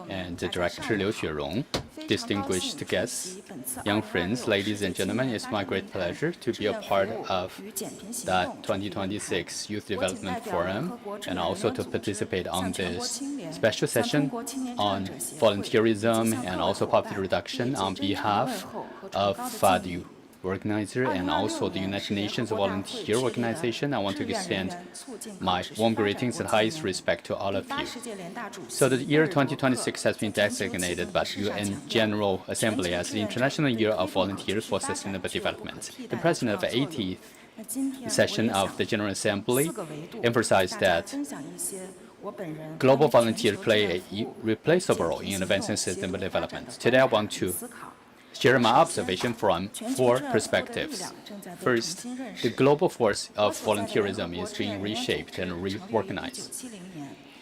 and Director Liu Xuerong, distinguished guests, young friends, ladies and gentlemen, it's my great pleasure to be a part of the 2026 Youth Development Forum and also to participate on this special session on volunteerism and also poverty reduction on behalf of the organizer and also the United Nations Volunteer Organization. I want to extend my warm greetings and highest respect to all of you. So the year 2026 has been designated by the UN General Assembly as the International Year of Volunteers for Sustainable Development. The President of the 80th session of the General Assembly emphasized that global volunteers play a irreplaceable role in advancing sustainable development. Today I want to share my observation from four perspectives. First, the global force of volunteerism is being reshaped and reorganized.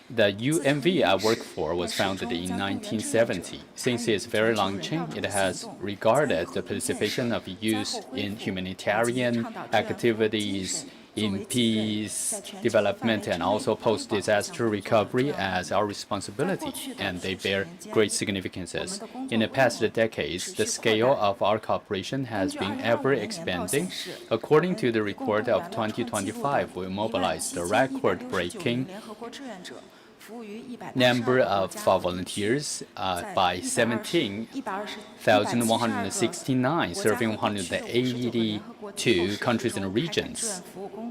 The UNV I work for was founded in 1970. Since its very launching, it has regarded the participation of youth in humanitarian activities, in peace, development, and also post-disaster recovery as our responsibility, and they bear great significances. In the past decades, the scale of our cooperation has been ever expanding. According to the report of 2025, we mobilized a record-breaking number of volunteers by 17,169, serving 182 countries and regions.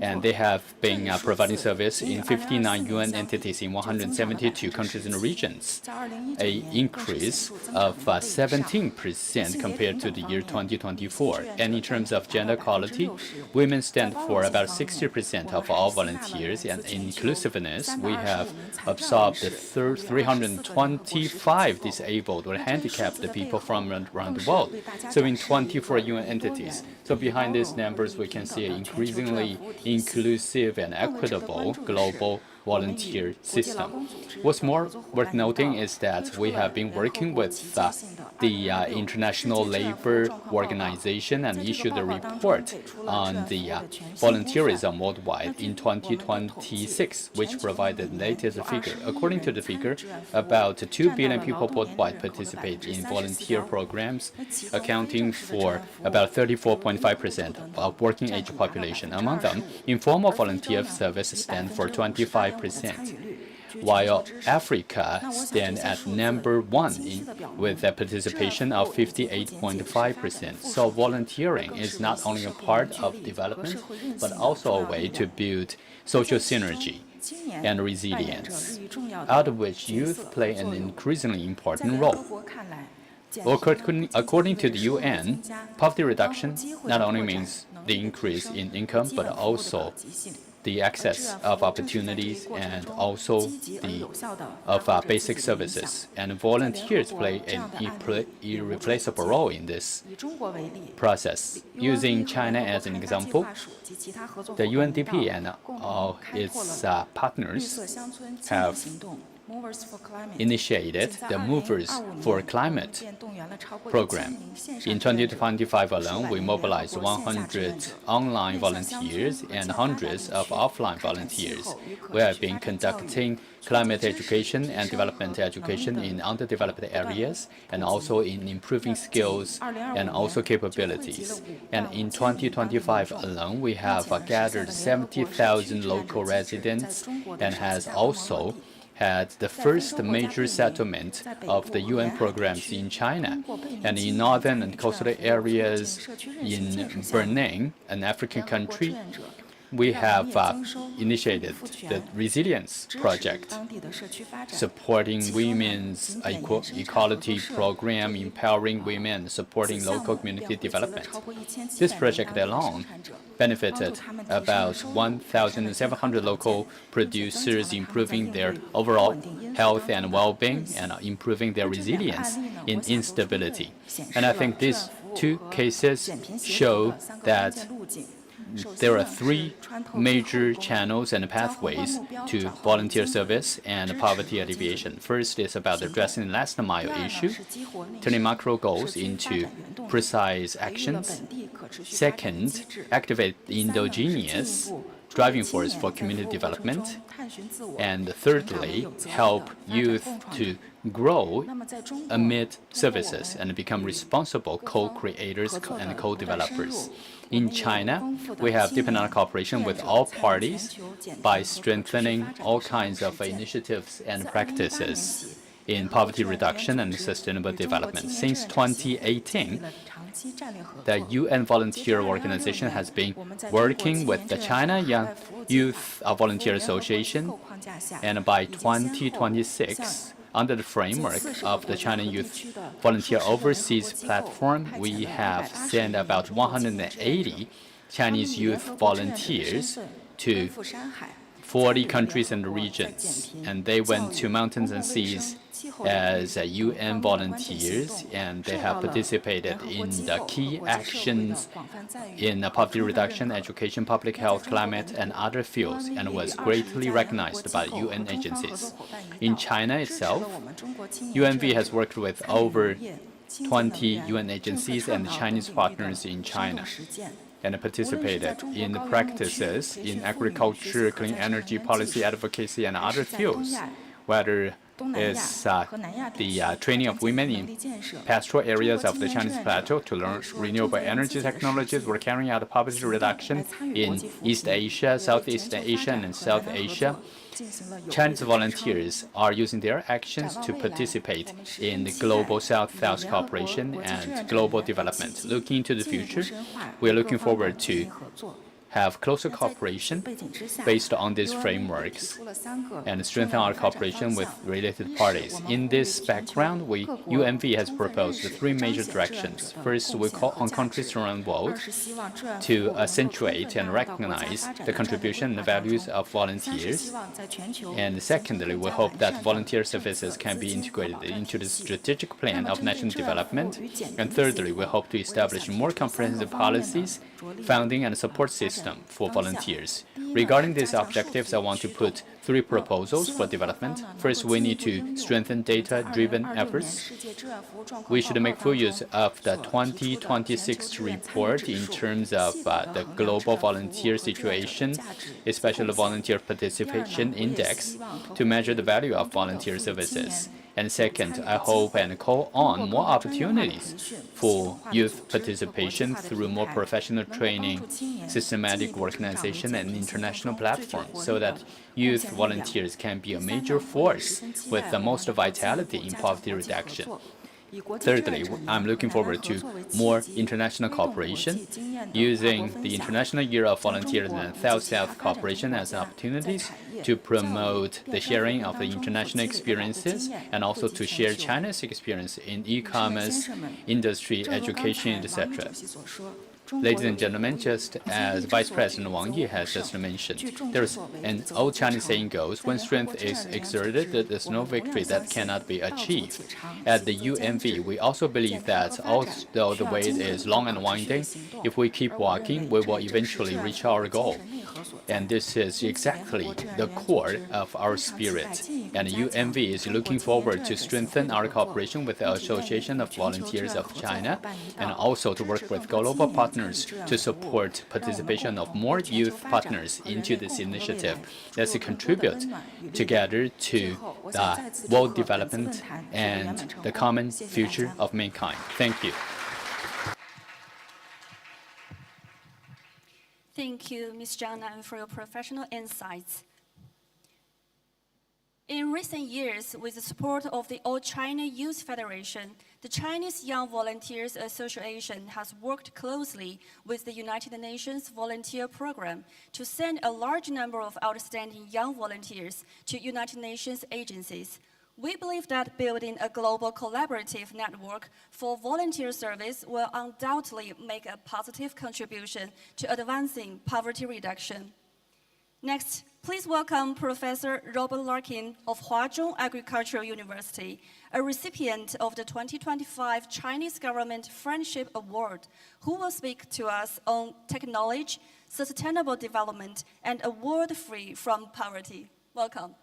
And they have been providing service in 59 UN entities in 172 countries and regions, an increase of 17% compared to the year 2024. And in terms of gender equality, women stand for about 60% of all volunteers, and in inclusiveness, we have absorbed 325 disabled or handicapped people from around the world. So in 24 UN entities. So behind these numbers, we can see an increasingly inclusive and equitable global volunteer system. What's more worth noting is that we have been working with the International Labour Organization and issued a report on the volunteerism worldwide in 2026, which provided the latest figure. According to the figure, about 2 billion people worldwide participate in volunteer programs, accounting for about 34.5% of working age population. Among them, informal volunteer service stand for 25%, while Africa stands at number 1 with a participation of 58.5%. So volunteering is not only a part of development, but also a way to build social synergy and resilience, out of which youth play an increasingly important role. According to the UN, poverty reduction not only means the increase in income, but also the access of opportunities and also of basic services. And volunteers play an irreplaceable role in this process. Using China as an example, the UNDP and all its partners have initiated the Movers for Climate program. In 2025 alone, we mobilized 100 online volunteers and hundreds of offline volunteers. We have been conducting climate education and development education in underdeveloped areas and also in improving skills and also capabilities. And in 2025 alone, we have gathered 70,000 local residents and has also had the first major settlement of the UN programs in China. And in northern and coastal areas in Benin, an African country, we have initiated the Resilience Project, supporting women's equality program, empowering women, supporting local community development. This project alone benefited about 1,700 local producers, improving their overall health and well-being and improving their resilience in instability. And I think these two cases show that there are three major channels and pathways to volunteer service and poverty alleviation. First is about addressing the last mile issue, turning macro goals into precise actions. Second, activate the endogenous driving force for community development. And thirdly, help youth to grow amid services and become responsible co-creators and co-developers. In China, we have deepened our cooperation with all parties by strengthening all kinds of initiatives and practices in poverty reduction and sustainable development. Since 2018, the UN Volunteer Organization has been working with the China Young Youth Volunteer Association, and by 2026, under the framework of the China Youth Volunteer Overseas Platform, we have sent about 180 Chinese youth volunteers to 40 countries and regions, and they went to mountains and seas as UN volunteers, and they have participated in the key actions in poverty reduction, education, public health, climate, and other fields, and was greatly recognized by UN agencies. In China itself, UNV has worked with over 20 UN agencies and Chinese partners in China, and participated in the practices in agriculture, clean energy policy, advocacy, and other fields, whether it's the training of women in pastoral areas of the Chinese plateau to learn renewable energy technologies. We're carrying out poverty reduction in East Asia, Southeast Asia, and South Asia. Chinese volunteers are using their actions to participate in the global South-South cooperation and global development. Looking into the future, we are looking forward to have closer cooperation based on these frameworks and strengthen our cooperation with related parties. In this background, UNV has proposed three major directions. First, we call on countries around the world to accentuate and recognize the contribution and the values of volunteers. And secondly, we hope that volunteer services can be integrated into the strategic plan of national development. And thirdly, we hope to establish more comprehensive policies, funding, and support system for volunteers. Regarding these objectives, I want to put three proposals for development. First, we need to strengthen data-driven efforts. We should make full use of the 2026 report in terms of the global volunteer situation, especially the volunteer participation index, to measure the value of volunteer services. And second, I hope and call on more opportunities for youth participation through more professional training, systematic organization, and international platforms, so that youth volunteers can be a major force with the most vitality in poverty reduction. Thirdly, I'm looking forward to more international cooperation, using the International Year of Volunteers and South-South cooperation as opportunities to promote the sharing of the international experiences and also to share China's experience in e-commerce, industry, education, etc. Ladies and gentlemen, just as Vice President Wang Yi has just mentioned, there's an old Chinese saying goes, when strength is exerted, there's no victory that cannot be achieved. At the UNV, we also believe that although the way is long and winding, if we keep walking, we will eventually reach our goal. And this is exactly the core of our spirit. And UNV is looking forward to strengthen our cooperation with the Association of Volunteers of China, and also to work with global partners to support participation of more youth partners into this initiative. Let's contribute together to the world development and the common future of mankind. Thank you. Thank you, Ms. Zhang Nan, for your professional insights. In recent years, with the support of the All China Youth Federation, the Chinese Young Volunteers Association has worked closely with the United Nations Volunteer Program to send a large number of outstanding young volunteers to United Nations agencies. We believe that building a global collaborative network for volunteer service will undoubtedly make a positive contribution to advancing poverty reduction. Next, please welcome Professor Robert Larkin of Huazhong Agricultural University, a recipient of the 2025 Chinese Government Friendship Award, who will speak to us on technology, sustainable development, and a world free from poverty. Welcome.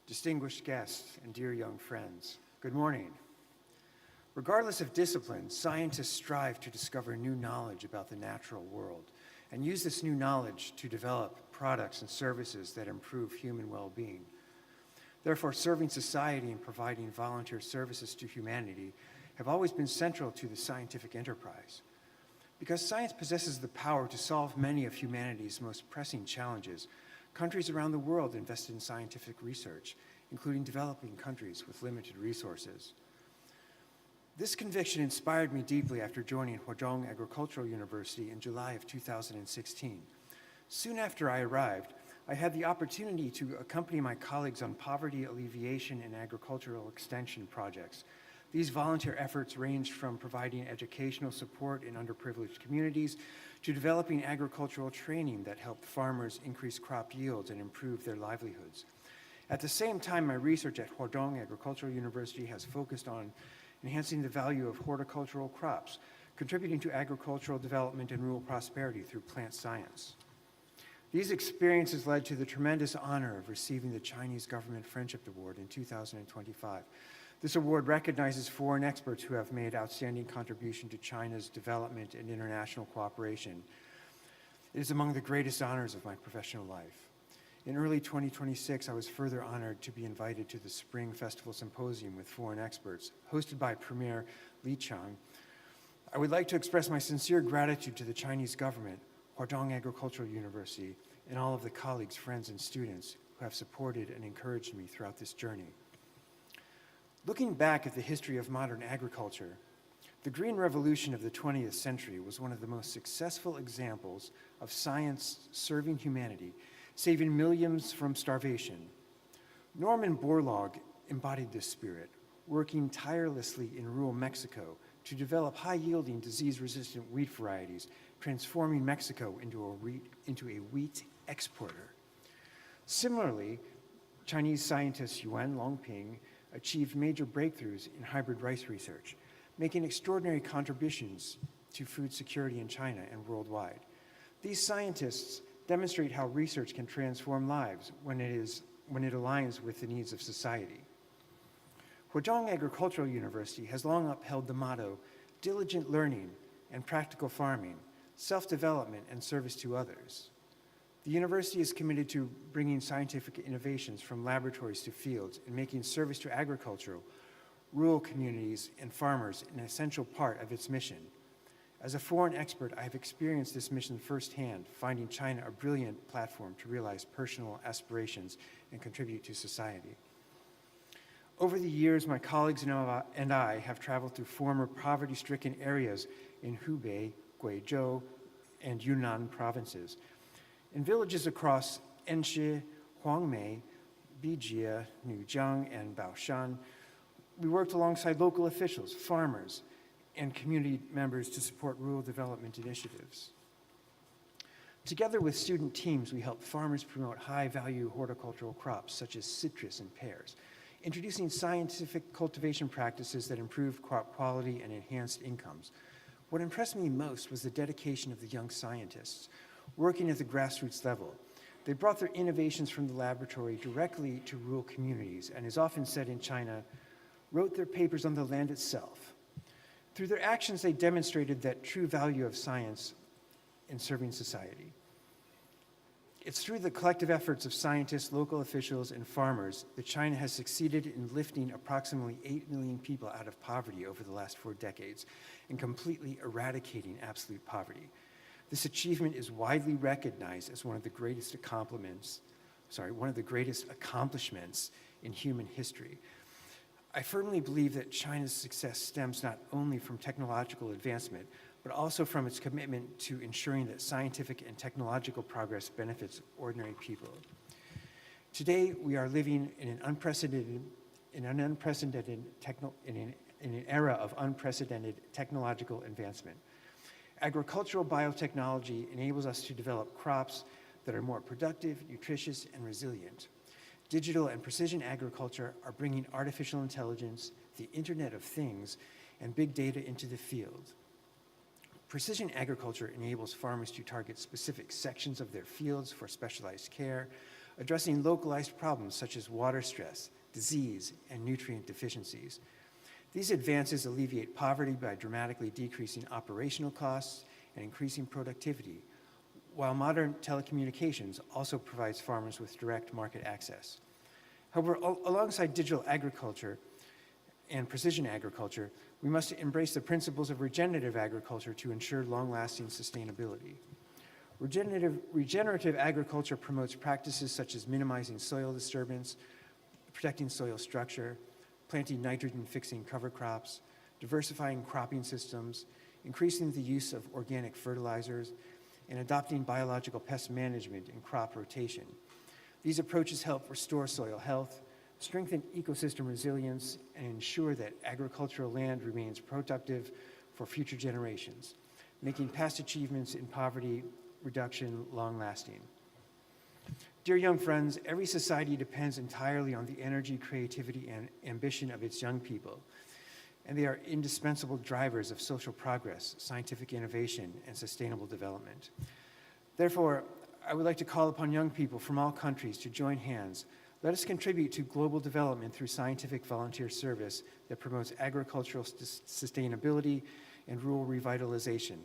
Distinguished guests and dear young friends, good morning. Regardless of discipline, scientists strive to discover new knowledge about the natural world and use this new knowledge to develop products and services that improve human well-being. Therefore, serving society and providing volunteer services to humanity have always been central to the scientific enterprise. Because science possesses the power to solve many of humanity's most pressing challenges, countries around the world invest in scientific research, including developing countries with limited resources. This conviction inspired me deeply after joining Huazhong Agricultural University in July of 2016. Soon after I arrived, I had the opportunity to accompany my colleagues on poverty alleviation and agricultural extension projects. These volunteer efforts ranged from providing educational support in underprivileged communities to developing agricultural training that helped farmers increase crop yields and improve their livelihoods. At the same time, my research at Huazhong Agricultural University has focused on enhancing the value of horticultural crops, contributing to agricultural development and rural prosperity through plant science. These experiences led to the tremendous honor of receiving the Chinese Government Friendship Award in 2025. This award recognizes foreign experts who have made outstanding contribution to China's development and international cooperation. It is among the greatest honors of my professional life. In early 2026, I was further honored to be invited to the Spring Festival Symposium with foreign experts, hosted by Premier Li Chang. I would like to express my sincere gratitude to the Chinese government, Huazhong Agricultural University, and all of the colleagues, friends, and students who have supported and encouraged me throughout this journey. Looking back at the history of modern agriculture, the Green Revolution of the 20th century was one of the most successful examples of science serving humanity, saving millions from starvation. Norman Borlaug embodied this spirit, working tirelessly in rural Mexico to develop high-yielding, disease-resistant wheat varieties, transforming Mexico into a wheat exporter. Similarly, Chinese scientist Yuan Longping achieved major breakthroughs in hybrid rice research, making extraordinary contributions to food security in China and worldwide. These scientists demonstrate how research can transform lives when it aligns with the needs of society. Huazhong Agricultural University has long upheld the motto, diligent learning and practical farming, self-development and service to others. The university is committed to bringing scientific innovations from laboratories to fields and making service to agricultural, rural communities, and farmers an essential part of its mission. As a foreign expert, I have experienced this mission firsthand, finding China a brilliant platform to realize personal aspirations and contribute to society. Over the years, my colleagues and I have traveled through former poverty-stricken areas in Hubei, Guizhou, and Yunnan provinces. In villages across Enshi, Huangmei, Bijie, Nujiang, and Baoshan, we worked alongside local officials, farmers, and community members to support rural development initiatives. Together with student teams, we helped farmers promote high-value horticultural crops such as citrus and pears, introducing scientific cultivation practices that improved crop quality and enhanced incomes. What impressed me most was the dedication of the young scientists, working at the grassroots level. They brought their innovations from the laboratory directly to rural communities, and as often said in China, wrote their papers on the land itself. Through their actions, they demonstrated that true value of science in serving society. It's through the collective efforts of scientists, local officials, and farmers that China has succeeded in lifting approximately 8 million people out of poverty over the last 4 decades and completely eradicating absolute poverty. This achievement is widely recognized as one of the greatest accomplishments in human history. I firmly believe that China's success stems not only from technological advancement, but also from its commitment to ensuring that scientific and technological progress benefits ordinary people. Today, we are living in an era of unprecedented technological advancement. Agricultural biotechnology enables us to develop crops that are more productive, nutritious, and resilient. Digital and precision agriculture are bringing artificial intelligence, the Internet of Things, and big data into the field. Precision agriculture enables farmers to target specific sections of their fields for specialized care, addressing localized problems such as water stress, disease, and nutrient deficiencies. These advances alleviate poverty by dramatically decreasing operational costs and increasing productivity, while modern telecommunications also provides farmers with direct market access. However, alongside digital agriculture and precision agriculture, we must embrace the principles of regenerative agriculture to ensure long-lasting sustainability. Regenerative agriculture promotes practices such as minimizing soil disturbance, protecting soil structure, planting nitrogen-fixing cover crops, diversifying cropping systems, increasing the use of organic fertilizers, and adopting biological pest management and crop rotation. These approaches help restore soil health, strengthen ecosystem resilience, and ensure that agricultural land remains productive for future generations, making past achievements in poverty reduction long-lasting. Dear young friends, every society depends entirely on the energy, creativity, and ambition of its young people, and they are indispensable drivers of social progress, scientific innovation, and sustainable development. Therefore, I would like to call upon young people from all countries to join hands. Let us contribute to global development through scientific volunteer service that promotes agricultural sustainability and rural revitalization.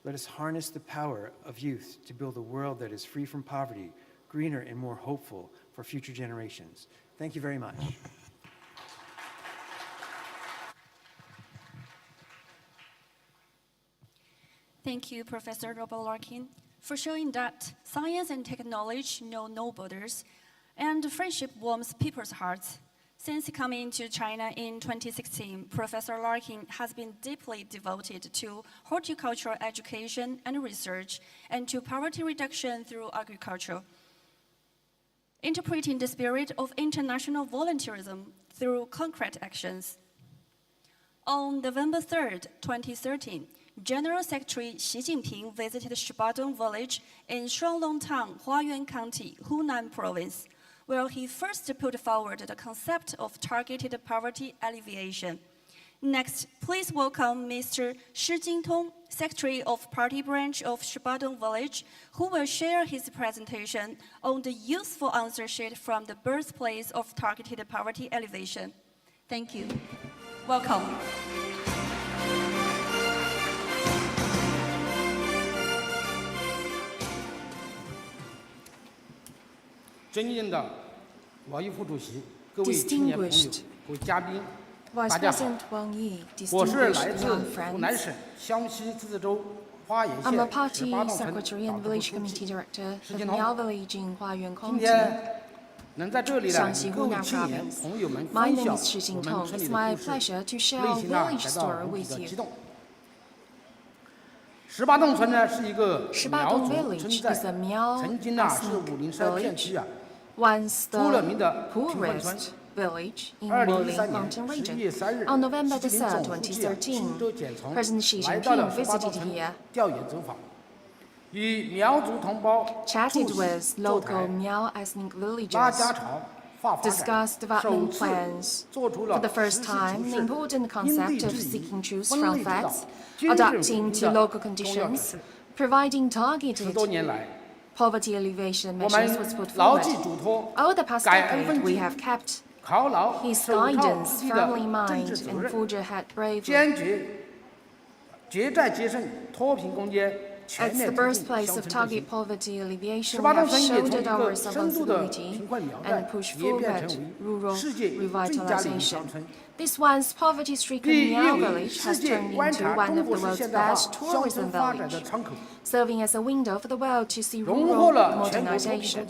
Let us harness the power of youth to build a world that is free from poverty, greener, and more hopeful for future generations. Thank you very much. Thank you, Professor Robert Larkin, for showing that science and technology know no borders, and friendship warms people's hearts. Since coming to China in 2016, Professor Larkin has been deeply devoted to horticultural education and research, and to poverty reduction through agriculture, interpreting the spirit of international volunteerism through concrete actions. On November 3rd, 2013, General Secretary Xi Jinping visited Shibadong village in Shuanglong Town, Huayuan County, Hunan Province, where he first put forward the concept of targeted poverty alleviation. Next, please welcome Mr. Shi Jintong, Secretary of Party Branch of Shibadong Village, who will share his presentation on the useful answer sheet from the birthplace of targeted poverty alleviation. Thank you. Welcome. Distinguished Vice President Wang Yi, distinguished young friends, I'm a party secretary and village committee director of Miao Village in Huayuan County, Shaanxi Hunan Province. My name is Shi Jintong. It's my pleasure to share our village story with you. Shibadong Village is a Miao ethnic village, once the poorest village in Wuhan mountain region. On November 3rd, 2013, President Xi Jinping visited here, chatted with local Miao ethnic villagers, discussed development plans. For the first time, the important concept of seeking truth from facts, adapting to local conditions, providing targeted poverty alleviation measures was put forward. Over the past decade, we have kept his guidance firmly in mind and forged ahead bravely. As the birthplace of target poverty alleviation, we have shouldered our responsibility and pushed forward rural revitalization. This once poverty-stricken Miao village has turned into one of the world's best tourism villages, serving as a window for the world to see rural modernization.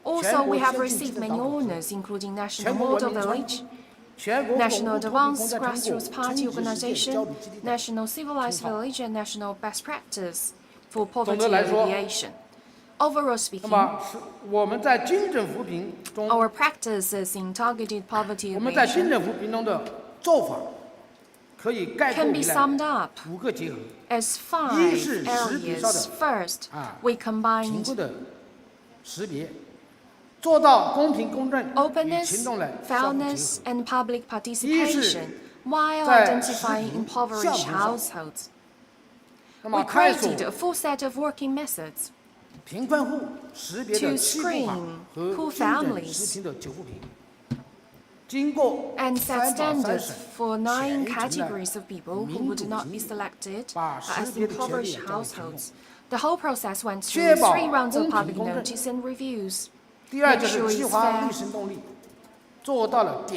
Also, we have received many honors, including National Model Village, National Advanced Grassroots Party Organization, National Civilized Village, and National Best Practice for Poverty Alleviation. Overall speaking, our practices in targeted poverty alleviation can be summed up as 5 areas. First, we combined openness, fairness, and public participation while identifying impoverished households. We created a full set of working methods to screen poor families and set standards for 9 categories of people who would not be selected as impoverished households. The whole process went through 3 rounds of public notice and reviews. Make sure it's fair.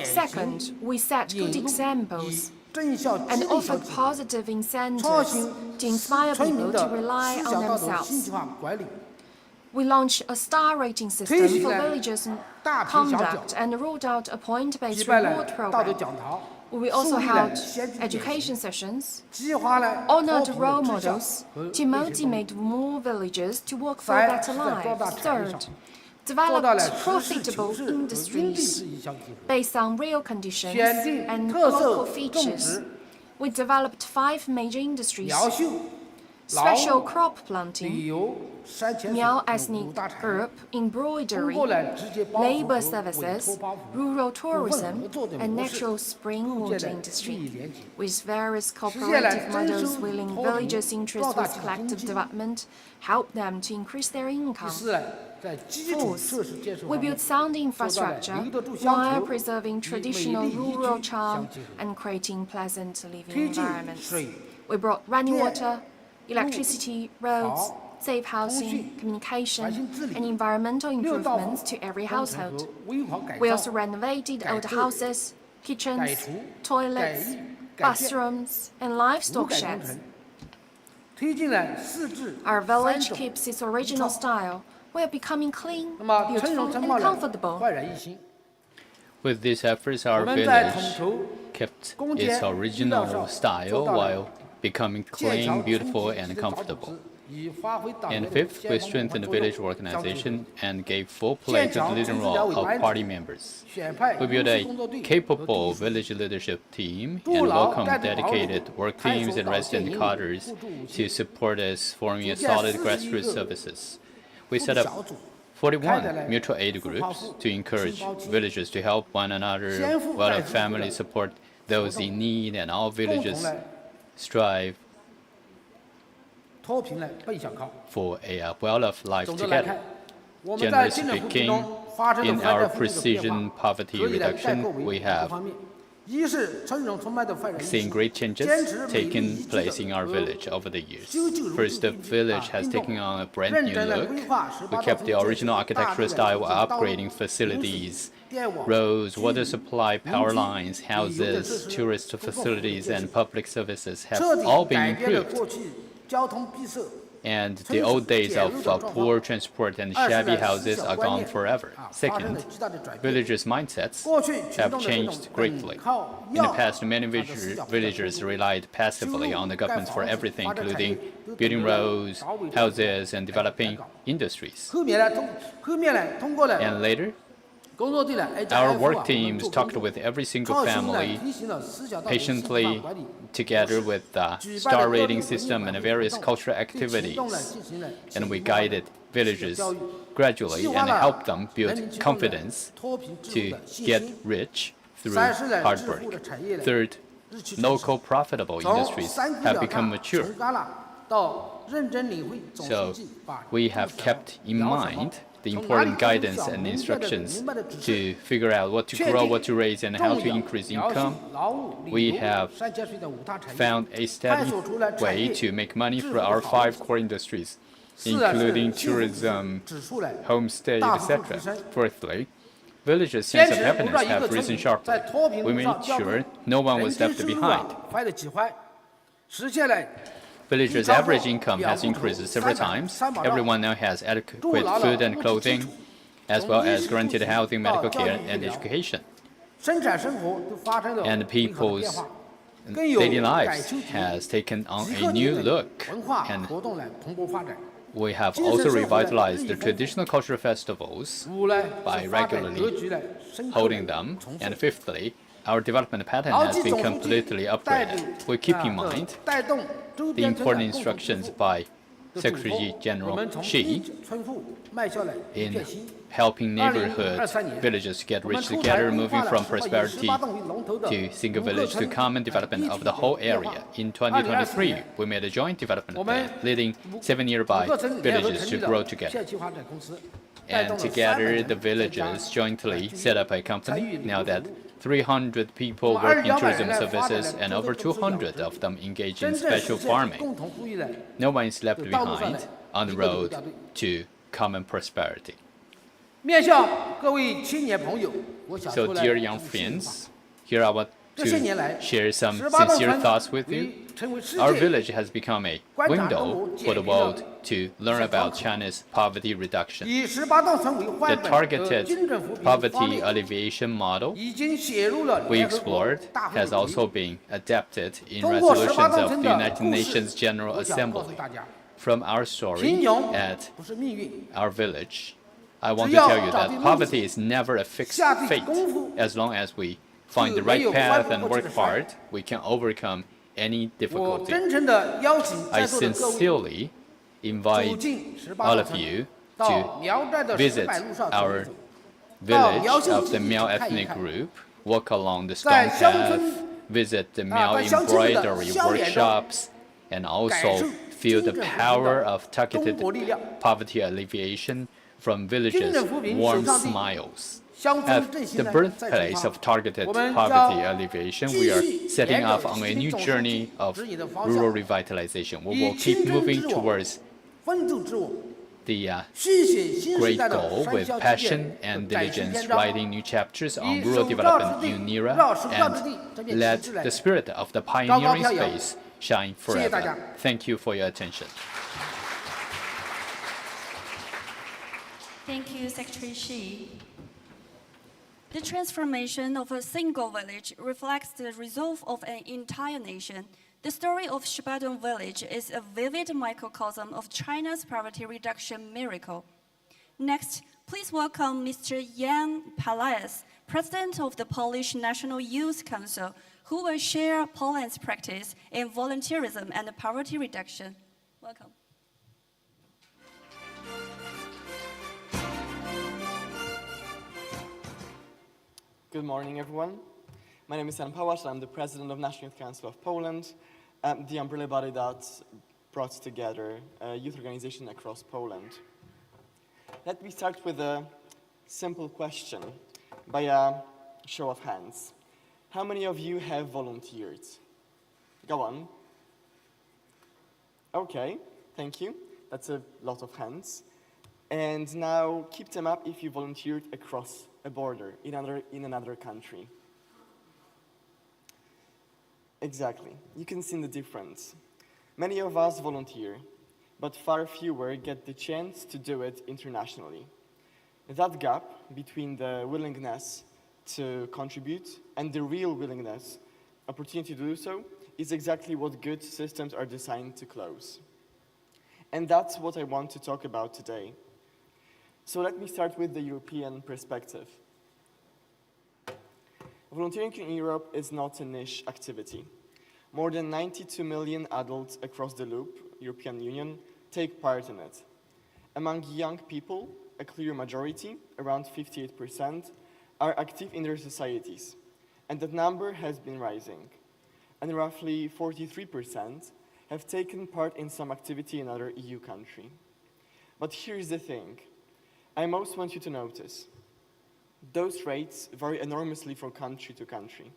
Second, we set good examples and offered positive incentives to inspire people to rely on themselves. We launched a star rating system for villagers' conduct and rolled out a point-based reward program. We also held education sessions, honored role models to motivate more villagers to work for a better life. Third, developed profitable industries based on real conditions and local features. We developed 5 major industries: special crop planting, Miao ethnic group embroidery, labor services, rural tourism, and natural spring water industry, with various cooperative models willing villagers' interests with collective development help them to increase their income. Fourth, we built sound infrastructure while preserving traditional rural charm and creating pleasant living environments. We brought running water, electricity, roads, safe housing, communication, and environmental improvements to every household. We also renovated old houses, kitchens, toilets, bathrooms, and livestock sheds. Our village keeps its original style while becoming clean, beautiful, and comfortable. With these efforts, our village kept its original style while becoming clean, beautiful, and comfortable. And fifth, we strengthened the village organization and gave full play to the leading role of party members. We built a capable village leadership team and welcomed dedicated work teams and resident cadres to support us, forming a solid grassroots services. We set up 41 mutual aid groups to encourage villagers to help one another while our families support those in need, and all villagers strive for a well-off life together. Generally speaking, in our precision poverty reduction, we have seen great changes taking place in our village over the years. First, the village has taken on a brand new look. We kept the original architectural style while upgrading facilities. Roads, water supply, power lines, houses, tourist facilities, and public services have all been improved. And the old days of poor transport and shabby houses are gone forever. Second, villagers' mindsets have changed greatly. In the past, many villagers relied passively on the government for everything, including building roads, houses, and developing industries. And later, our work teams talked with every single family patiently together with the star rating system and various cultural activities. And we guided villagers gradually and helped them build confidence to get rich through hard work. Third, local profitable industries have become mature. So we have kept in mind the important guidance and instructions to figure out what to grow, what to raise, and how to increase income, we have found a steady way to make money for our 5 core industries, including tourism, homestay, etc. Fourthly, villagers' sense of happiness have risen sharply. We made sure no one was left behind. Villagers' average income has increased several times. Everyone now has adequate food and clothing, as well as guaranteed housing, medical care, and education. And people's daily lives has taken on a new look. And we have also revitalized the traditional cultural festivals by regularly holding them. And fifthly, our development pattern has been completely upgraded. We keep in mind the important instructions by Secretary General Xi in helping neighborhood villages get rich together, moving from prosperity to single village to common development of the whole area. In 2023, we made a joint development plan, leading 7 nearby villages to grow together. And together, the villages jointly set up a company. Now that 300 people work in tourism services and over 200 of them engage in special farming. No one is left behind on the road to common prosperity. So, dear young friends, here I want to share some sincere thoughts with you. Our village has become a window for the world to learn about China's poverty reduction. The targeted poverty alleviation model we explored has also been adapted in resolutions of the United Nations General Assembly. From our story at our village, I want to tell you that poverty is never a fixed fate. As long as we find the right path and work hard, we can overcome any difficulty. I sincerely invite all of you to visit our village of the Miao ethnic group, walk along the stone path, visit the Miao embroidery workshops, and also feel the power of targeted poverty alleviation from villages' warm smiles. At the birthplace of targeted poverty alleviation, we are setting off on a new journey of rural revitalization. We will keep moving towards the great goal with passion and diligence, writing new chapters on rural development new era, and let the spirit of the pioneering space shine forever. Thank you for your attention. Thank you, Secretary Xi. The transformation of a single village reflects the resolve of an entire nation. The story of Shibadong village is a vivid microcosm of China's poverty reduction miracle. Next, please welcome Mr. Jan Palaes, President of the Polish National Youth Council, who will share Poland's practice in volunteerism and poverty reduction. Welcome. Good morning, everyone. My name is Jan Palaes. I'm the president of National Youth Council of Poland, the umbrella body that brought together youth organizations across Poland. Let me start with a simple question by a show of hands. How many of you have volunteered? Go on. Okay, thank you. That's a lot of hands. And now keep them up if you volunteered across a border in another country. Exactly. You can see the difference. Many of us volunteer, but far fewer get the chance to do it internationally. That gap between the willingness to contribute and the real willingness, opportunity to do so, is exactly what good systems are designed to close. And that's what I want to talk about today. So let me start with the European perspective. Volunteering in Europe is not a niche activity. More than 92 million adults across the European Union, take part in it. Among young people, a clear majority, around 58%, are active in their societies, and that number has been rising. And roughly 43% have taken part in some activity in another EU country. But here's the thing. I most want you to notice those rates vary enormously from country to country.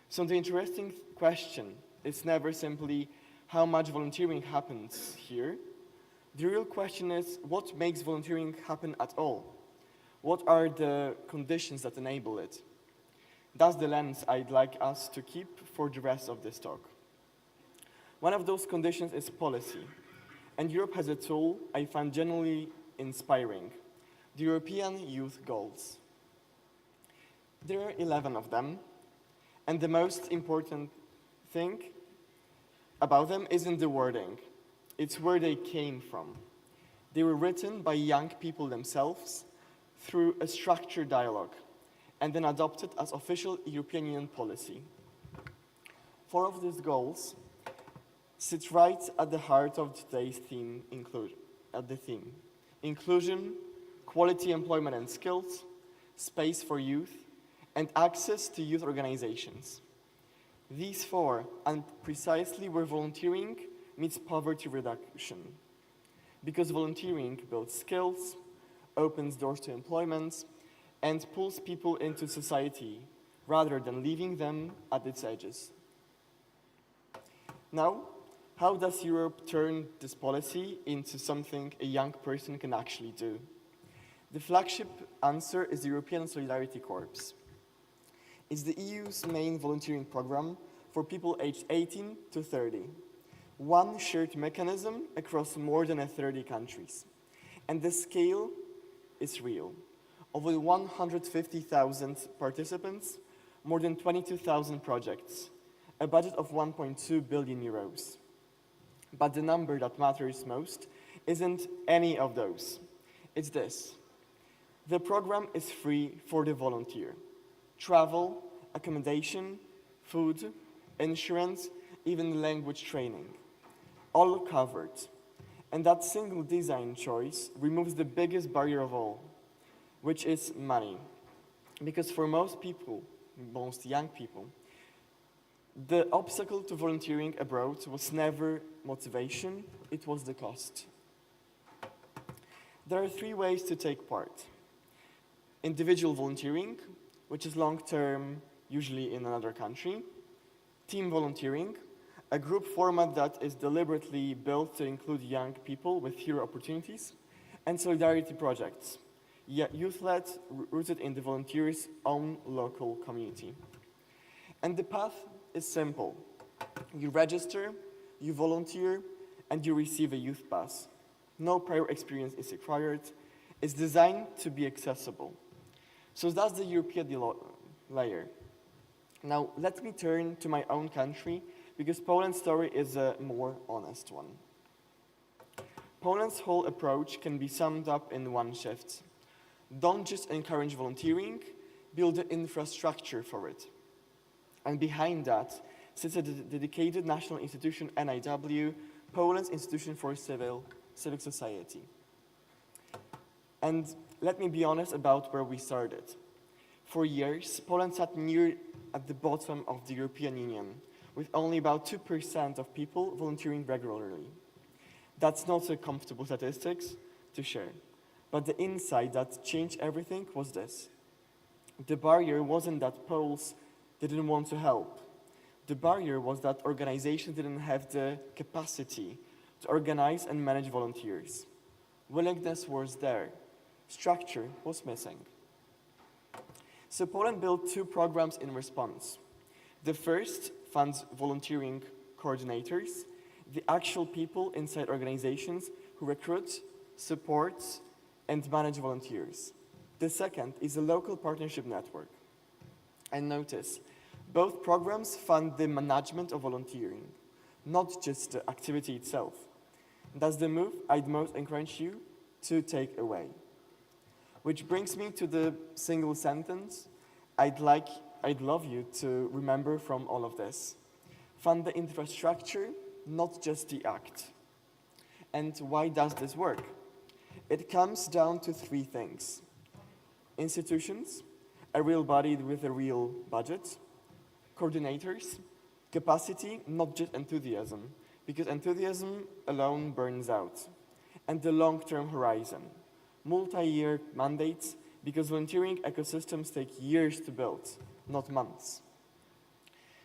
So the interesting question is never simply how much volunteering happens here. The real question is what makes volunteering happen at all? What are the conditions that enable it? That's the lens I'd like us to keep for the rest of this talk. One of those conditions is policy. And Europe has a tool I find genuinely inspiring, the European Youth Goals. There are 11 of them, and the most important thing about them isn't the wording, it's where they came from. They were written by young people themselves through a structured dialogue, and then adopted as official European Union policy. 4 of these goals sit right at the heart of today's theme, inclusion, quality employment and skills, space for youth, and access to youth organizations. These 4 are precisely where volunteering meets poverty reduction. Because volunteering builds skills, opens doors to employment, and pulls people into society rather than leaving them at its edges. Now, how does Europe turn this policy into something a young person can actually do? The flagship answer is the European Solidarity Corps. It's the EU's main volunteering program for people aged 18 to 30. One shared mechanism across more than 30 countries. And the scale is real. Over 150,000 participants, more than 22,000 projects, a budget of 1.2 billion euros. But the number that matters most isn't any of those. It's this. The program is free for the volunteer. Travel, accommodation, food, insurance, even language training. All covered. And that single design choice removes the biggest barrier of all, which is money. Because for most people, most young people, the obstacle to volunteering abroad was never motivation, it was the cost. There are 3 ways to take part. Individual volunteering, which is long-term, usually in another country. Team volunteering, a group format that is deliberately built to include young people with fewer opportunities. And solidarity projects, youth-led, rooted in the volunteers' own local community. And the path is simple. You register, you volunteer, and you receive a youth pass. No prior experience is required. It's designed to be accessible. So that's the European layer. Now, let me turn to my own country, because Poland's story is a more honest one. Poland's whole approach can be summed up in one shift. Don't just encourage volunteering, build the infrastructure for it. And behind that sits a dedicated national institution, NIW, Poland's Institution for Civic Society. And let me be honest about where we started. For years, Poland sat near at the bottom of the European Union, with only about 2% of people volunteering regularly. That's not a comfortable statistics to share, but the insight that changed everything was this. The barrier wasn't that Poles didn't want to help. The barrier was that organizations didn't have the capacity to organize and manage volunteers. Willingness was there. Structure was missing. So Poland built 2 programs in response. The first funds volunteering coordinators, the actual people inside organizations who recruit, support, and manage volunteers. The second is a local partnership network. And notice, both programs fund the management of volunteering, not just the activity itself. That's the move I'd most encourage you to take away. Which brings me to the single sentence I'd love you to remember from all of this. Fund the infrastructure, not just the act. And why does this work? It comes down to 3 things. Institutions, a real body with a real budget. Coordinators, capacity, not just enthusiasm, because enthusiasm alone burns out. And the long-term horizon. multi-year mandates, because volunteering ecosystems take years to build, not months.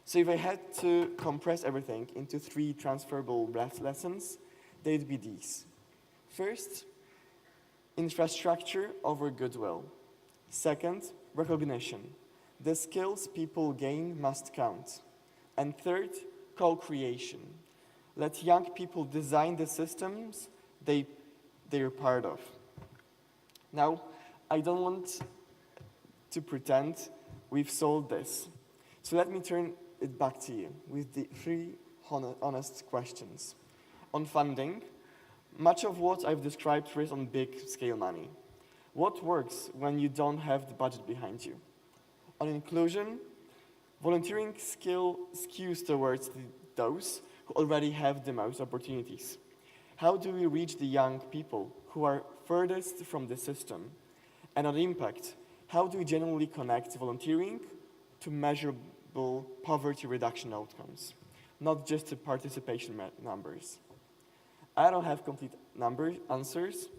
So if I had to compress everything into 3 transferable lessons, they'd be these. First, infrastructure over goodwill. Second, recognition. The skills people gain must count. And third, co-creation. Let young people design the systems they're part of. Now, I don't want to pretend we've solved this. So let me turn it back to you with the 3 honest questions. On funding, much of what I've described rests on big-scale money. What works when you don't have the budget behind you? On inclusion, volunteering skews towards those who already have the most opportunities. How do we reach the young people who are furthest from the system? And on impact, how do we genuinely connect volunteering to measurable poverty reduction outcomes, not just to participation numbers? I don't have complete answers,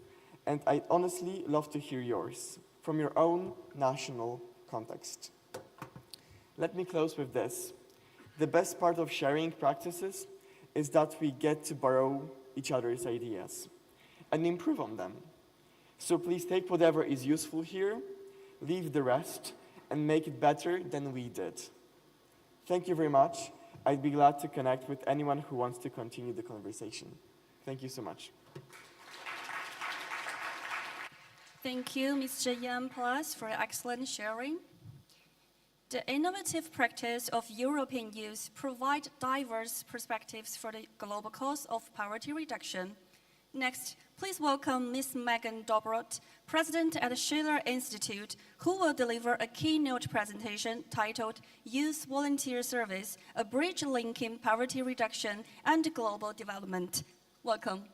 and I'd honestly love to hear yours from your own national context. Let me close with this. The best part of sharing practices is that we get to borrow each other's ideas and improve on them. So please take whatever is useful here, leave the rest, and make it better than we did. Thank you very much. I'd be glad to connect with anyone who wants to continue the conversation. Thank you so much. Thank you, Mr. Yan Plus, for excellent sharing. The innovative practice of European youth provide diverse perspectives for the global cause of poverty reduction. Next, please welcome Ms. Megan Dobrot, President at the Schiller Institute, who will deliver a keynote presentation titled Youth Volunteer Service, a Bridge Linking Poverty Reduction and Global Development. Welcome.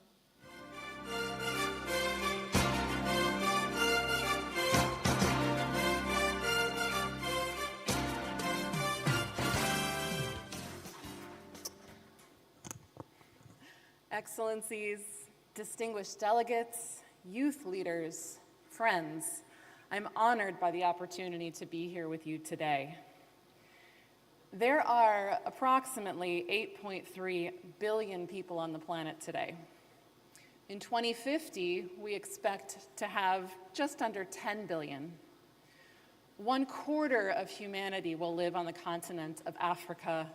Excellencies, distinguished delegates, youth leaders, friends, I'm honored by the opportunity to be here with you today. There are approximately 8.3 billion people on the planet today. In 2050, we expect to have just under 10 billion. 1/4 of humanity will live on the continent of Africa,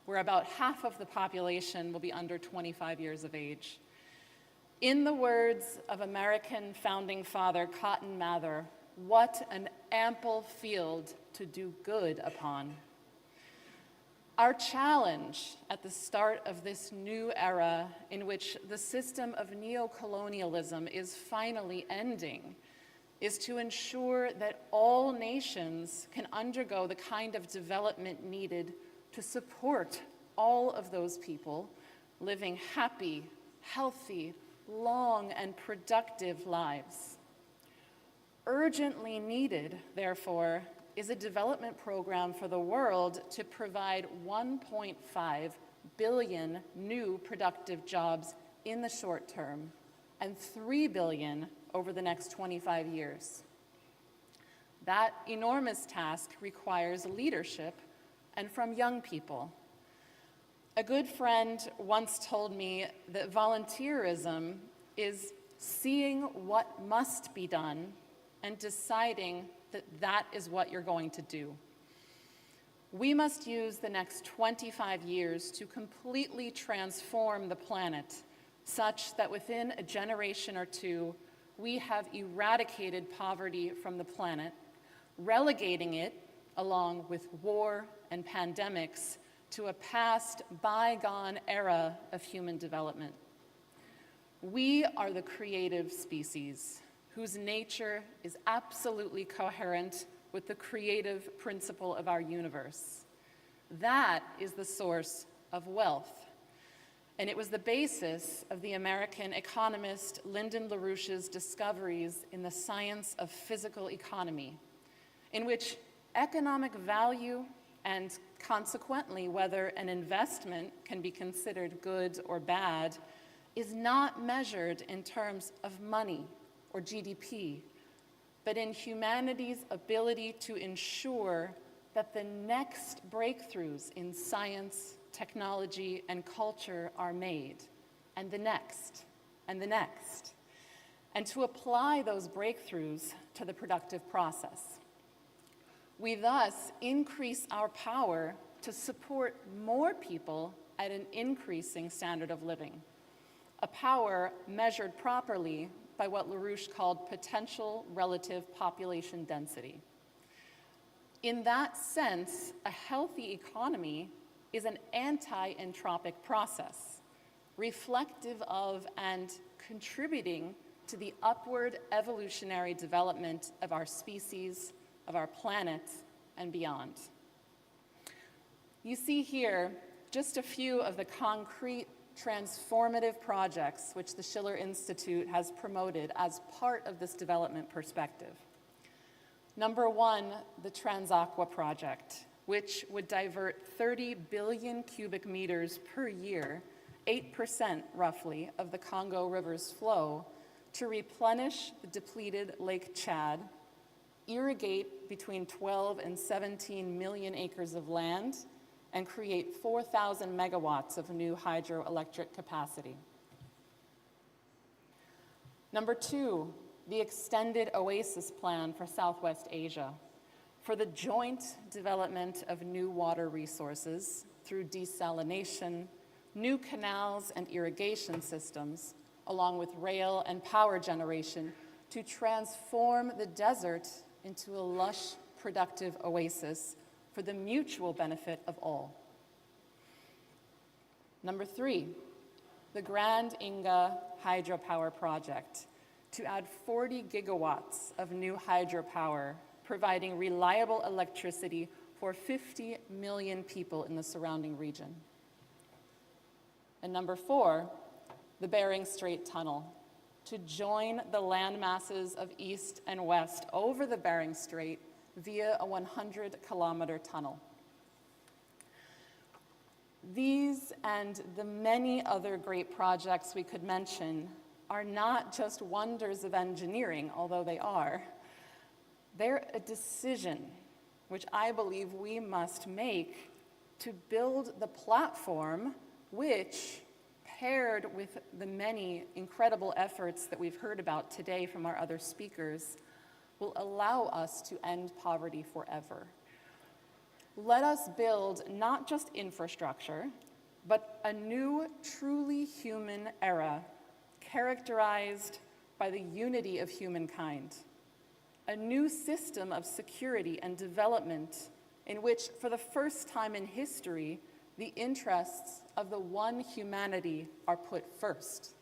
where about half of the population will be under 25 years of age. In the words of American founding father Cotton Mather, what an ample field to do good upon. Our challenge at the start of this new era in which the system of neocolonialism is finally ending is to ensure that all nations can undergo the kind of development needed to support all of those people living happy, healthy, long, and productive lives. Urgently needed, therefore, is a development program for the world to provide 1.5 billion new productive jobs in the short term and 3 billion over the next 25 years. That enormous task requires leadership and from young people. A good friend once told me that volunteerism is seeing what must be done and deciding that that is what you're going to do. We must use the next 25 years to completely transform the planet such that within a generation or two, we have eradicated poverty from the planet, relegating it, along with war and pandemics, to a past bygone era of human development. We are the creative species whose nature is absolutely coherent with the creative principle of our universe. That is the source of wealth. And it was the basis of the American economist Lyndon LaRouche's discoveries in the science of physical economy, in which economic value and consequently whether an investment can be considered good or bad is not measured in terms of money, or GDP, but in humanity's ability to ensure that the next breakthroughs in science, technology, and culture are made, and the next, and the next, and to apply those breakthroughs to the productive process. We thus increase our power to support more people at an increasing standard of living, a power measured properly by what LaRouche called potential relative population density. In that sense, a healthy economy is an anti-entropic process, reflective of and contributing to the upward evolutionary development of our species, of our planet, and beyond. You see here just a few of the concrete transformative projects which the Schiller Institute has promoted as part of this development perspective. Number one, the Transaqua project, which would divert 30 billion cubic meters per year, 8% roughly of the Congo River's flow, to replenish the depleted Lake Chad, irrigate between 12 and 17 million acres of land, and create 4,000 megawatts of new hydroelectric capacity. Number two, the extended Oasis Plan for Southwest Asia, for the joint development of new water resources through desalination, new canals and irrigation systems, along with rail and power generation, to transform the desert into a lush, productive oasis for the mutual benefit of all. Number three, the Grand Inga hydropower project, to add 40 gigawatts of new hydropower, providing reliable electricity for 50 million people in the surrounding region. And number four, the Bering Strait Tunnel, to join the land masses of East and West over the Bering Strait via a 100-kilometer tunnel. These and the many other great projects we could mention are not just wonders of engineering, although they are. They're a decision which I believe we must make to build the platform which, paired with the many incredible efforts that we've heard about today from our other speakers, will allow us to end poverty forever. Let us build not just infrastructure, but a new, truly human era characterized by the unity of humankind. A new system of security and development in which, for the first time in history, the interests of the one humanity are put first.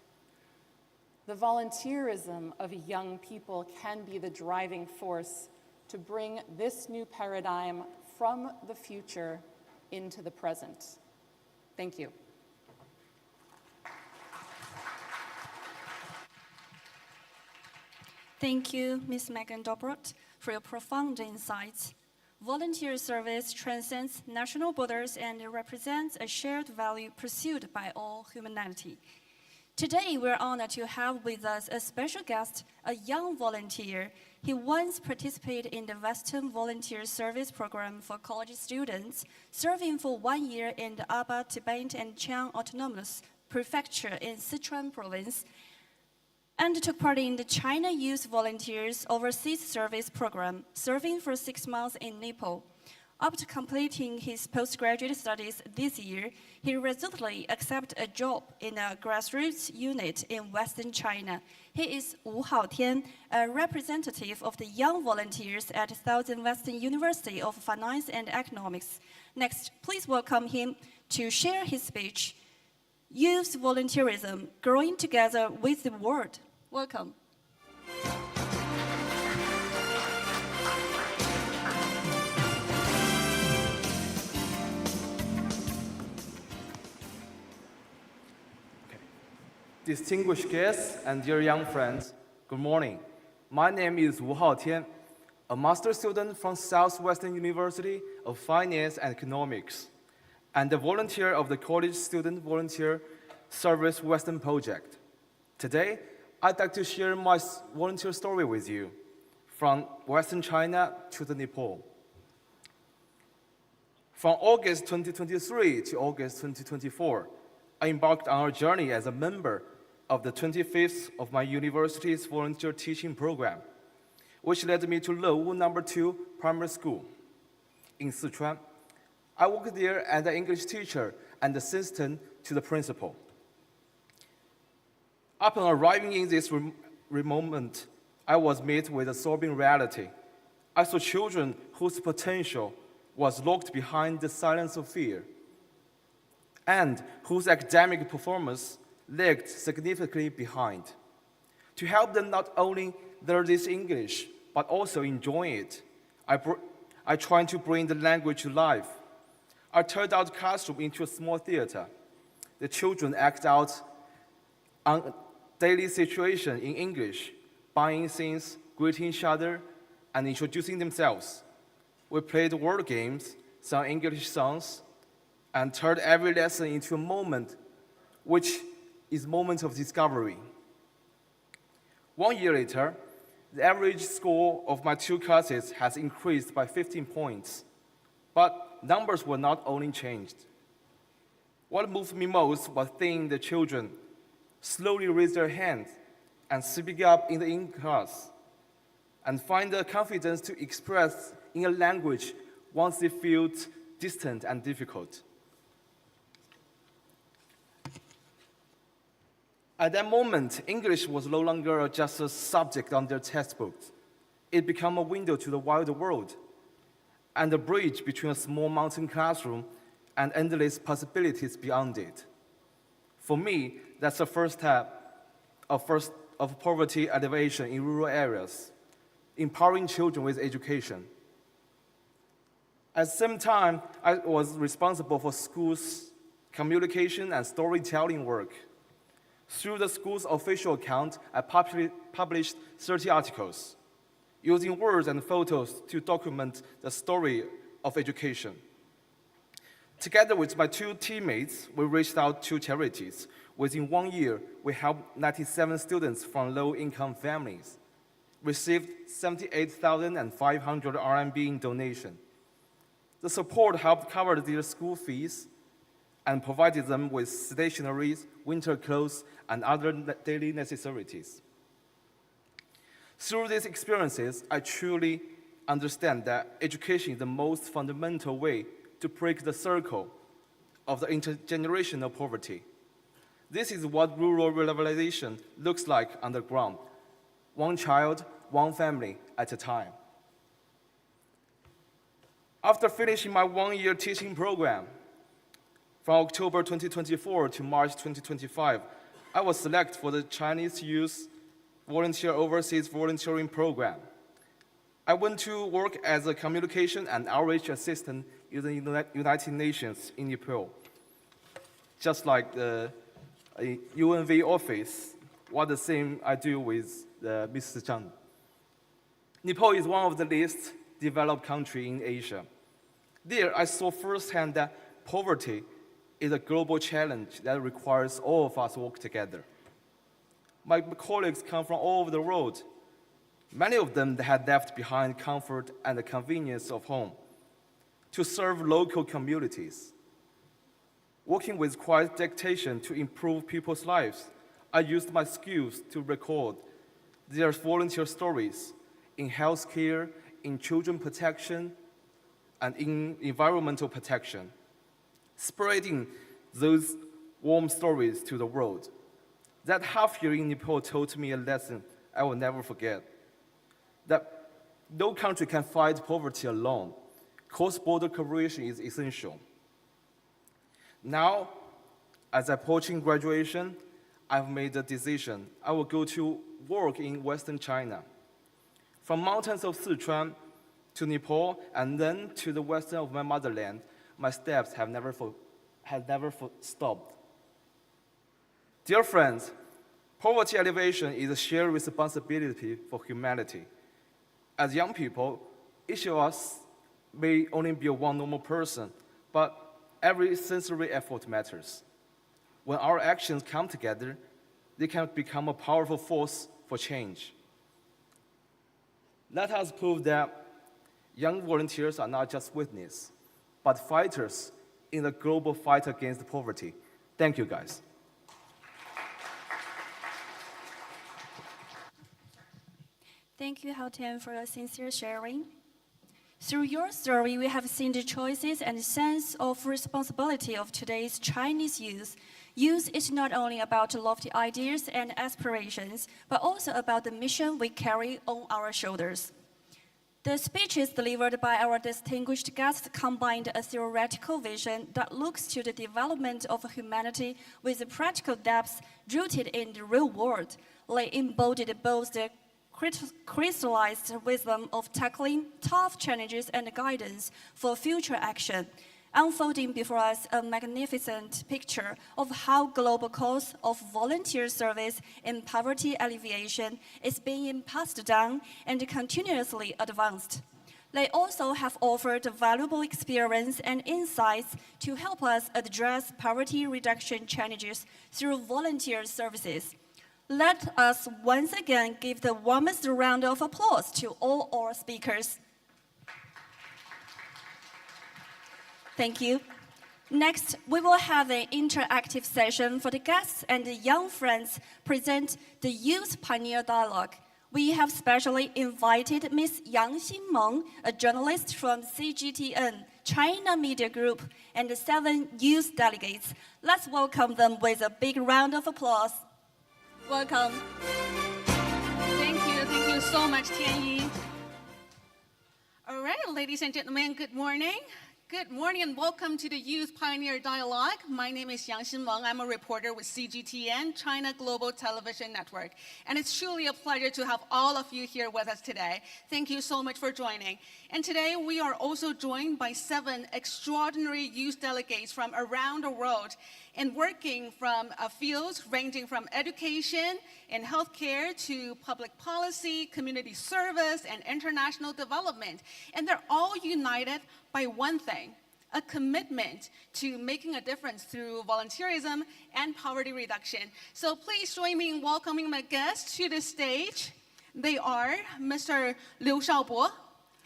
The volunteerism of young people can be the driving force to bring this new paradigm from the future into the present. Thank you. Thank you, Ms. Megan Dobrot, for your profound insights. Volunteer service transcends national borders and represents a shared value pursued by all humanity. Today, we're honored to have with us a special guest, a young volunteer. He once participated in the Western Volunteer Service Program for college students, serving for 1 year in the Aba, Tibet, and Chiang Autonomous Prefecture in Sichuan Province, and took part in the China Youth Volunteers Overseas Service Program, serving for 6 months in Nepal. After completing his postgraduate studies this year, he resolutely accepted a job in a grassroots unit in Western China. He is Wu Haotian, a representative of the young volunteers at Southern Western University of Finance and Economics. Next, please welcome him to share his speech, Youth Volunteerism, Growing Together with the World. Welcome. Distinguished guests and dear young friends, good morning. My name is Wu Haotian, a master student from Southwestern University of Finance and Economics, and a volunteer of the College Student Volunteer Service Western Project. Today, I'd like to share my volunteer story with you, from Western China to the Nepal. From August 2023 to August 2024, I embarked on a journey as a member of the 25th of my university's volunteer teaching program, which led me to Lewu No. 2 Primary School in Sichuan. I worked there as an English teacher and assistant to the principal. Upon arriving in this moment, I was met with a sobering reality. I saw children whose potential was locked behind the silence of fear, and whose academic performance lagged significantly behind. To help them not only learn this English, but also enjoy it, I tried to bring the language to life. I turned out the classroom into a small theater. The children act out on daily situation in English, buying things, greeting each other, and introducing themselves. We played word games, sang English songs, and turned every lesson into a moment, which is a moment of discovery. 1 year later, the average score of my 2 classes has increased by 15 points, but numbers were not only changed. What moved me most was seeing the children slowly raise their hands and speak up in the class, and find the confidence to express in a language once they felt distant and difficult. At that moment, English was no longer just a subject on their textbooks. It became a window to the wider world, and a bridge between a small mountain classroom and endless possibilities beyond it. For me, that's the first step of poverty alleviation in rural areas, empowering children with education. At the same time, I was responsible for schools' communication and storytelling work. Through the school's official account, I published 30 articles, using words and photos to document the story of education. Together with my 2 teammates, we reached out to charities. Within 1 year, we helped 97 students from low-income families, received 78,500 RMB in donation. The support helped cover their school fees and provided them with stationery, winter clothes, and other daily necessities. Through these experiences, I truly understand that education is the most fundamental way to break the circle of the intergenerational poverty. This is what rural revitalization looks like on the ground. 1 child, 1 family at a time. After finishing my 1-year teaching program, from October 2024 to March 2025, I was selected for the Chinese Youth Volunteer Overseas Volunteering Program. I went to work as a communication and outreach assistant in the United Nations in Nepal. Just like the UNV office, what the same I do with Mr. Zhang. Nepal is one of the least developed countries in Asia. There, I saw firsthand that poverty is a global challenge that requires all of us to work together. My colleagues come from all over the world. Many of them had left behind comfort and the convenience of home to serve local communities. Working with quiet dedication to improve people's lives, I used my skills to record their volunteer stories in healthcare, in children protection, and in environmental protection, spreading those warm stories to the world. That half year in Nepal taught me a lesson I will never forget, that no country can fight poverty alone. Cross-border cooperation is essential. Now, as I'm approaching graduation, I've made a decision. I will go to work in Western China. From mountains of Sichuan to Nepal, and then to the western of my motherland, my steps have never stopped. Dear friends, poverty alleviation is a shared responsibility for humanity. As young people, each of us may only be one normal person, but every sensory effort matters. When our actions come together, they can become a powerful force for change. Let us prove that young volunteers are not just witnesses, but fighters in the global fight against poverty. Thank you, guys. Thank you, Hao Tian, for your sincere sharing. Through your story, we have seen the choices and sense of responsibility of today's Chinese youth. Youth is not only about lofty ideas and aspirations, but also about the mission we carry on our shoulders. The speeches delivered by our distinguished guests combined a theoretical vision that looks to the development of humanity with a practical depth rooted in the real world. They embodied both the crystallized wisdom of tackling tough challenges and guidance for future action, unfolding before us a magnificent picture of how global cause of volunteer service in poverty alleviation is being passed down and continuously advanced. They also have offered valuable experience and insights to help us address poverty reduction challenges through volunteer services. Let us once again give the warmest round of applause to all our speakers. Thank you. Next, we will have an interactive session for the guests and the young friends present the Youth Pioneer Dialogue. We have specially invited Ms. Yang Xinmeng, a journalist from CGTN, China Media Group, and the 7 youth delegates. Let's welcome them with a big round of applause. Welcome. Thank you so much, Tianyi. All right, ladies and gentlemen, good morning. Good morning and welcome to the Youth Pioneer Dialogue. My name is Yang Xinmeng. I'm a reporter with CGTN, China Global Television Network. And it's truly a pleasure to have all of you here with us today. Thank you so much for joining. And today we are also joined by 7 extraordinary youth delegates from around the world and working from fields ranging from education and healthcare to public policy, community service, and international development. And they're all united by one thing, a commitment to making a difference through volunteerism and poverty reduction. So please join me in welcoming my guests to the stage. They are Mr. Liu Shaobo,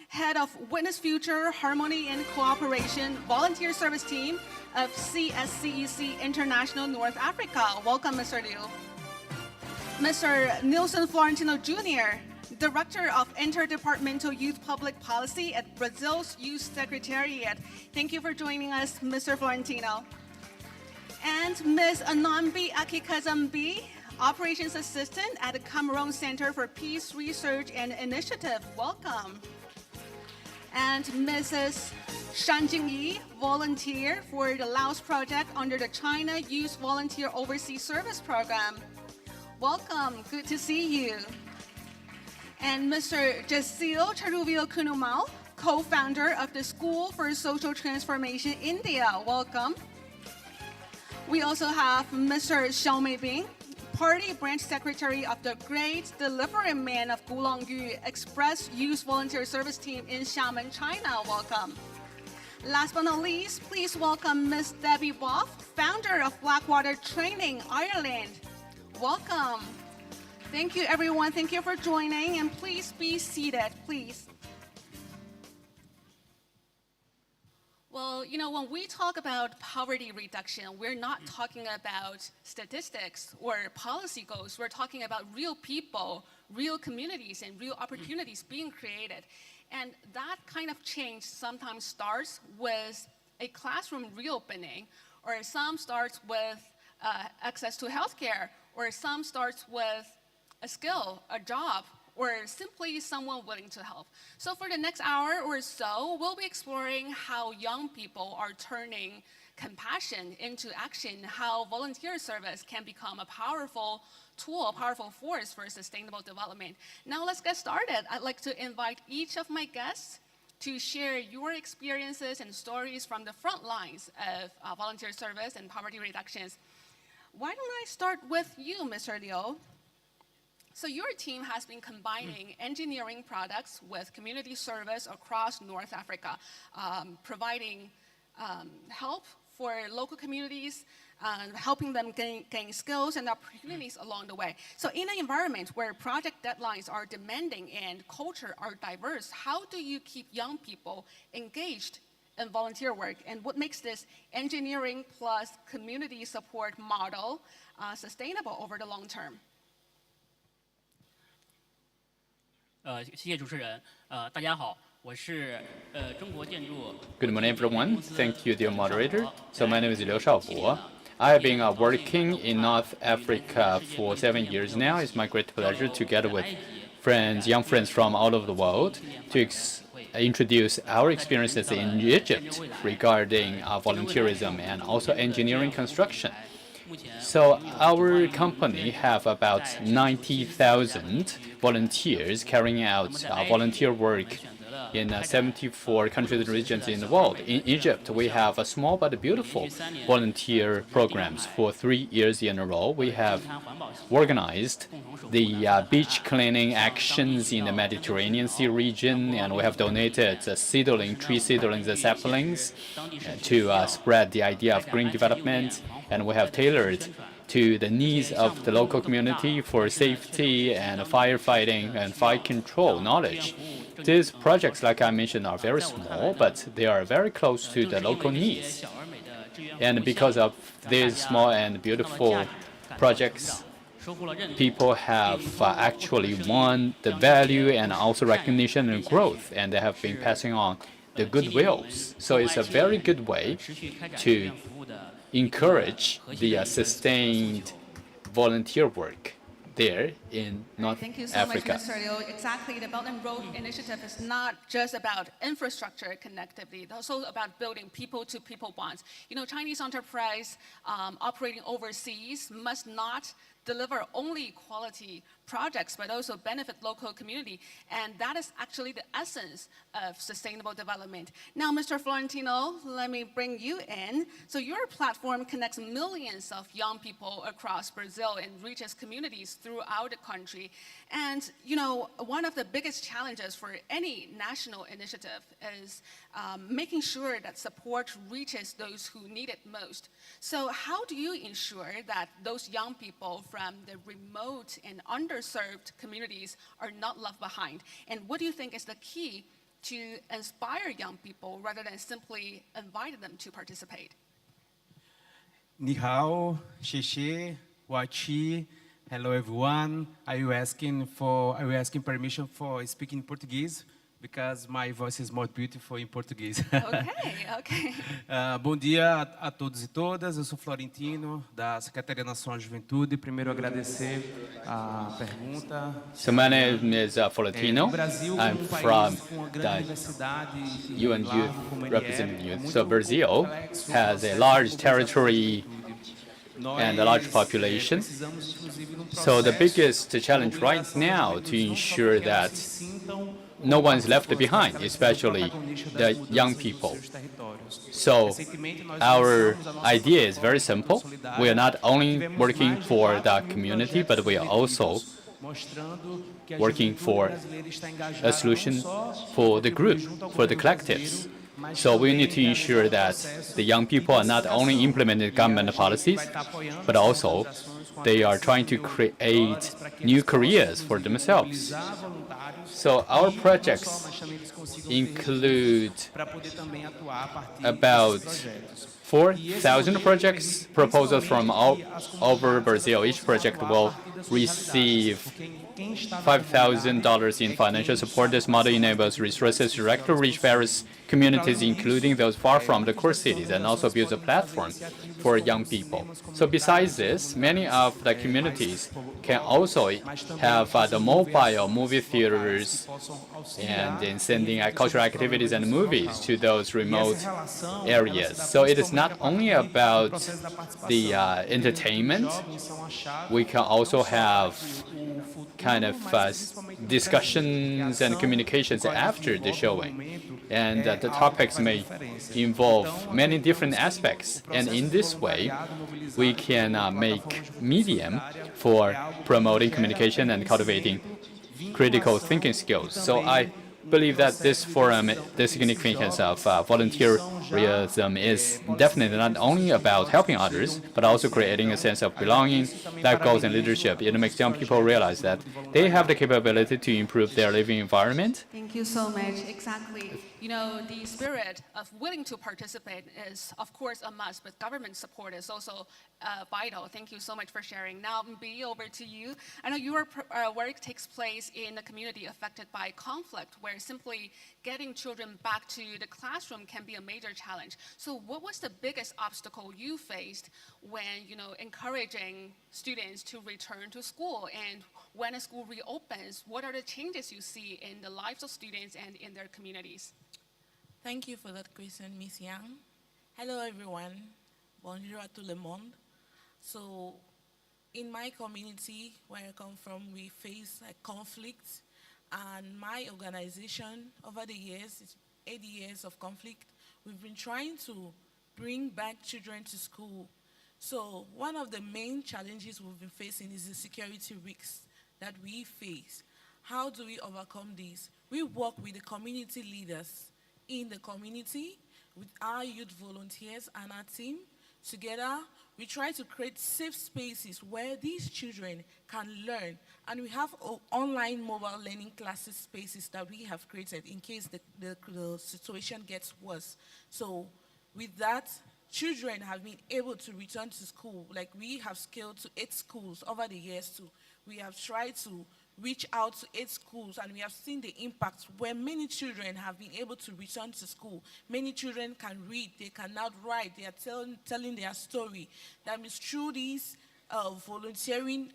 Head of Witness Future, Harmony and Cooperation Volunteer Service Team of CSCEC International North Africa. Welcome, Mr. Liu. Mr. Nilson Florentino Jr., Director of Interdepartmental Youth Public Policy at Brazil's Youth Secretariat. Thank you for joining us, Mr. Florentino. And Ms. Anambi Akikazambi, Operations Assistant at the Cameroon Center for Peace Research and Initiative. Welcome. And Mrs. Shan Jingyi, volunteer for the Laos Project under the China Youth Volunteer Overseas Service Program. Welcome, good to see you. And Mr. Jasil Charuvio Kunumal, co-founder of the School for Social Transformation India. Welcome. We also have Mr. Xiao Meibing, Party Branch Secretary of the Great Delivery Man of Gulangyu Express Youth Volunteer Service Team in Xiamen, China. Welcome. Last but not least, please welcome Ms. Debbie Boff, founder of Blackwater Training, Ireland. Welcome. Thank you, everyone. Thank you for joining, and please be seated, please. Well, you know, when we talk about poverty reduction, we're not talking about statistics or policy goals. We're talking about real people, real communities, and real opportunities being created. And that kind of change sometimes starts with a classroom reopening, or some starts with access to healthcare, or some starts with a skill, a job, or simply someone willing to help. So for the next hour or so, we'll be exploring how young people are turning compassion into action, how volunteer service can become a powerful tool, a powerful force for sustainable development. Now let's get started. I'd like to invite each of my guests to share your experiences and stories from the front lines of volunteer service and poverty reductions. Why don't I start with you, Mr. Liu? So your team has been combining engineering products with community service across North Africa, providing help for local communities, helping them gain skills and opportunities along the way. So in an environment where project deadlines are demanding and culture are diverse, how do you keep young people engaged in volunteer work? And what makes this engineering plus community support model sustainable over the long term? 谢谢主持人。大家好，我是中国建筑。Good morning, everyone. Thank you, dear moderator. So my name is Liu Shaobo. I have been working in North Africa for 7 years now. It's my great pleasure, together with friends, young friends from all over the world, to introduce our experiences in Egypt regarding volunteerism and also engineering construction. So our company have about 90,000 volunteers carrying out volunteer work in 74 countries and regions in the world. In Egypt, we have a small but beautiful volunteer programs. For 3 years in a row, we have organized the beach cleaning actions in the Mediterranean Sea region, and we have donated tree seedlings and saplings to spread the idea of green development, and we have tailored to the needs of the local community for safety and firefighting and fire control knowledge. These projects, like I mentioned, are very small, but they are very close to the local needs. And because of these small and beautiful projects, people have actually won the value and also recognition and growth, and they have been passing on the goodwills. So it's a very good way to encourage the sustained volunteer work there in North Thank you so Africa. much, Mr. Liu. Exactly, the Belt and Road Initiative is not just about infrastructure connectivity, it's also about building people-to-people bonds. You know, Chinese enterprise operating overseas must not deliver only quality projects, but also benefit local community. And that is actually the essence of sustainable development. Now, Mr. Florentino, let me bring you in. So your platform connects millions of young people across Brazil and reaches communities throughout the country. And, you know, one of the biggest challenges for any national initiative is making sure that support reaches those who need it most. So how do you ensure that those young people from the remote and underserved communities are not left behind? And what do you think is the key to inspire young people rather than simply inviting them to participate? Ni hao, xixi, huachi. Hello everyone. Are you asking permission for speaking Portuguese? Because my voice is more beautiful in Portuguese. Okay. Bom dia a todos e todas. Eu sou Florentino, da Secretaria Nacional de Juventude. Primeiro agradecer a pergunta. So my name is Florentino. I'm from the UN Youth Representative Youth. So Brazil has a large territory and a large population. So the biggest challenge right now to ensure that no one's left behind, especially the young people. So our idea is very simple. We are not only working for the community, but we are also working for a solution for the group, for the collectives. So we need to ensure that the young people are not only implementing government policies, but also they are trying to create new careers for themselves. So our projects include about 4,000 projects proposals from all over Brazil. Each project will receive $5,000 in financial support. This model enables resources direct to reach various communities, including those far from the core cities, and also builds a platform for young people. So besides this, many of the communities can also have the mobile movie theaters and in sending cultural activities and movies to those remote areas. So it is not only about the entertainment. We can also have kind of discussions and communications after the showing. And the topics may involve many different aspects. And in this way, we can make medium for promoting communication and cultivating critical thinking skills. So I believe that this forum, the significance of volunteerism is definitely not only about helping others, but also creating a sense of belonging, life goals, and leadership. It makes young people realize that they have the capability to improve their living environment. Thank you so much. Exactly. You know, the spirit of willing to participate is, of course, a must, but government support is also vital. Thank you so much for sharing. Now, Mbi, over to you. I know your work takes place in a community affected by conflict, where simply getting children back to the classroom can be a major challenge. So what was the biggest obstacle you faced when, encouraging students to return to school? And when a school reopens, what are the changes you see in the lives of students and in their communities? Thank you for that question, Miss Yang. Hello, everyone. Bonjour à tout le monde. So, in my community, where I come from, we face conflict, and my organization, over the years, it's 80 years of conflict, we've been trying to bring back children to school. So, one of the main challenges we've been facing is the security risks that we face. How do we overcome this? We work with the community leaders in the community, with our youth volunteers and our team. Together, we try to create safe spaces where these children can learn. And we have online mobile learning classes spaces that we have created in case the situation gets worse. So with that, children have been able to return to school. Like, we have scaled to 8 schools over the years too. We have tried to reach out to 8 schools, and we have seen the impact where many children have been able to return to school. Many children can read, they can now write, they are telling their story. That means through this volunteering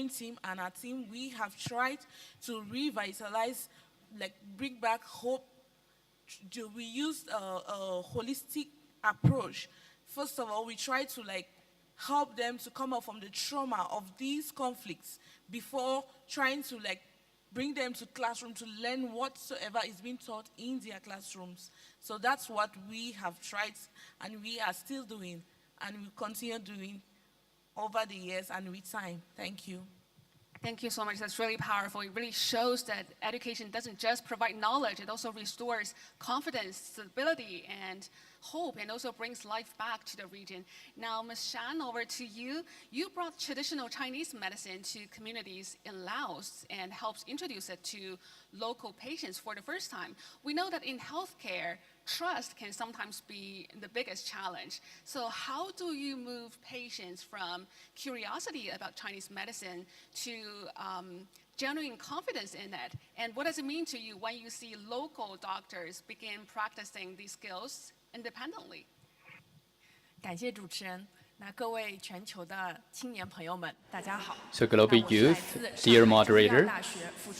team and our team, we have tried to revitalize, bring back hope. We used a holistic approach. First of all, we try to help them to come out from the trauma of these conflicts before trying to bring them to classroom to learn whatsoever is being taught in their classrooms. So that's what we have tried, and we are still doing, and we continue doing over the years and with time. Thank you. Thank you so much. That's really powerful. It really shows that education doesn't just provide knowledge, it also restores confidence, stability, and hope, and also brings life back to the region. Now, Ms. Shan, over to you. You brought traditional Chinese medicine to communities in Laos and helped introduce it to local patients for the first time. We know that in healthcare, trust can sometimes be the biggest challenge. So how do you move patients from curiosity about Chinese medicine to genuine confidence in it? And what does it mean to you when you see local doctors begin practicing these skills independently? 感谢主持人。那各位全球的青年朋友们，大家好。 So global youth, dear moderator,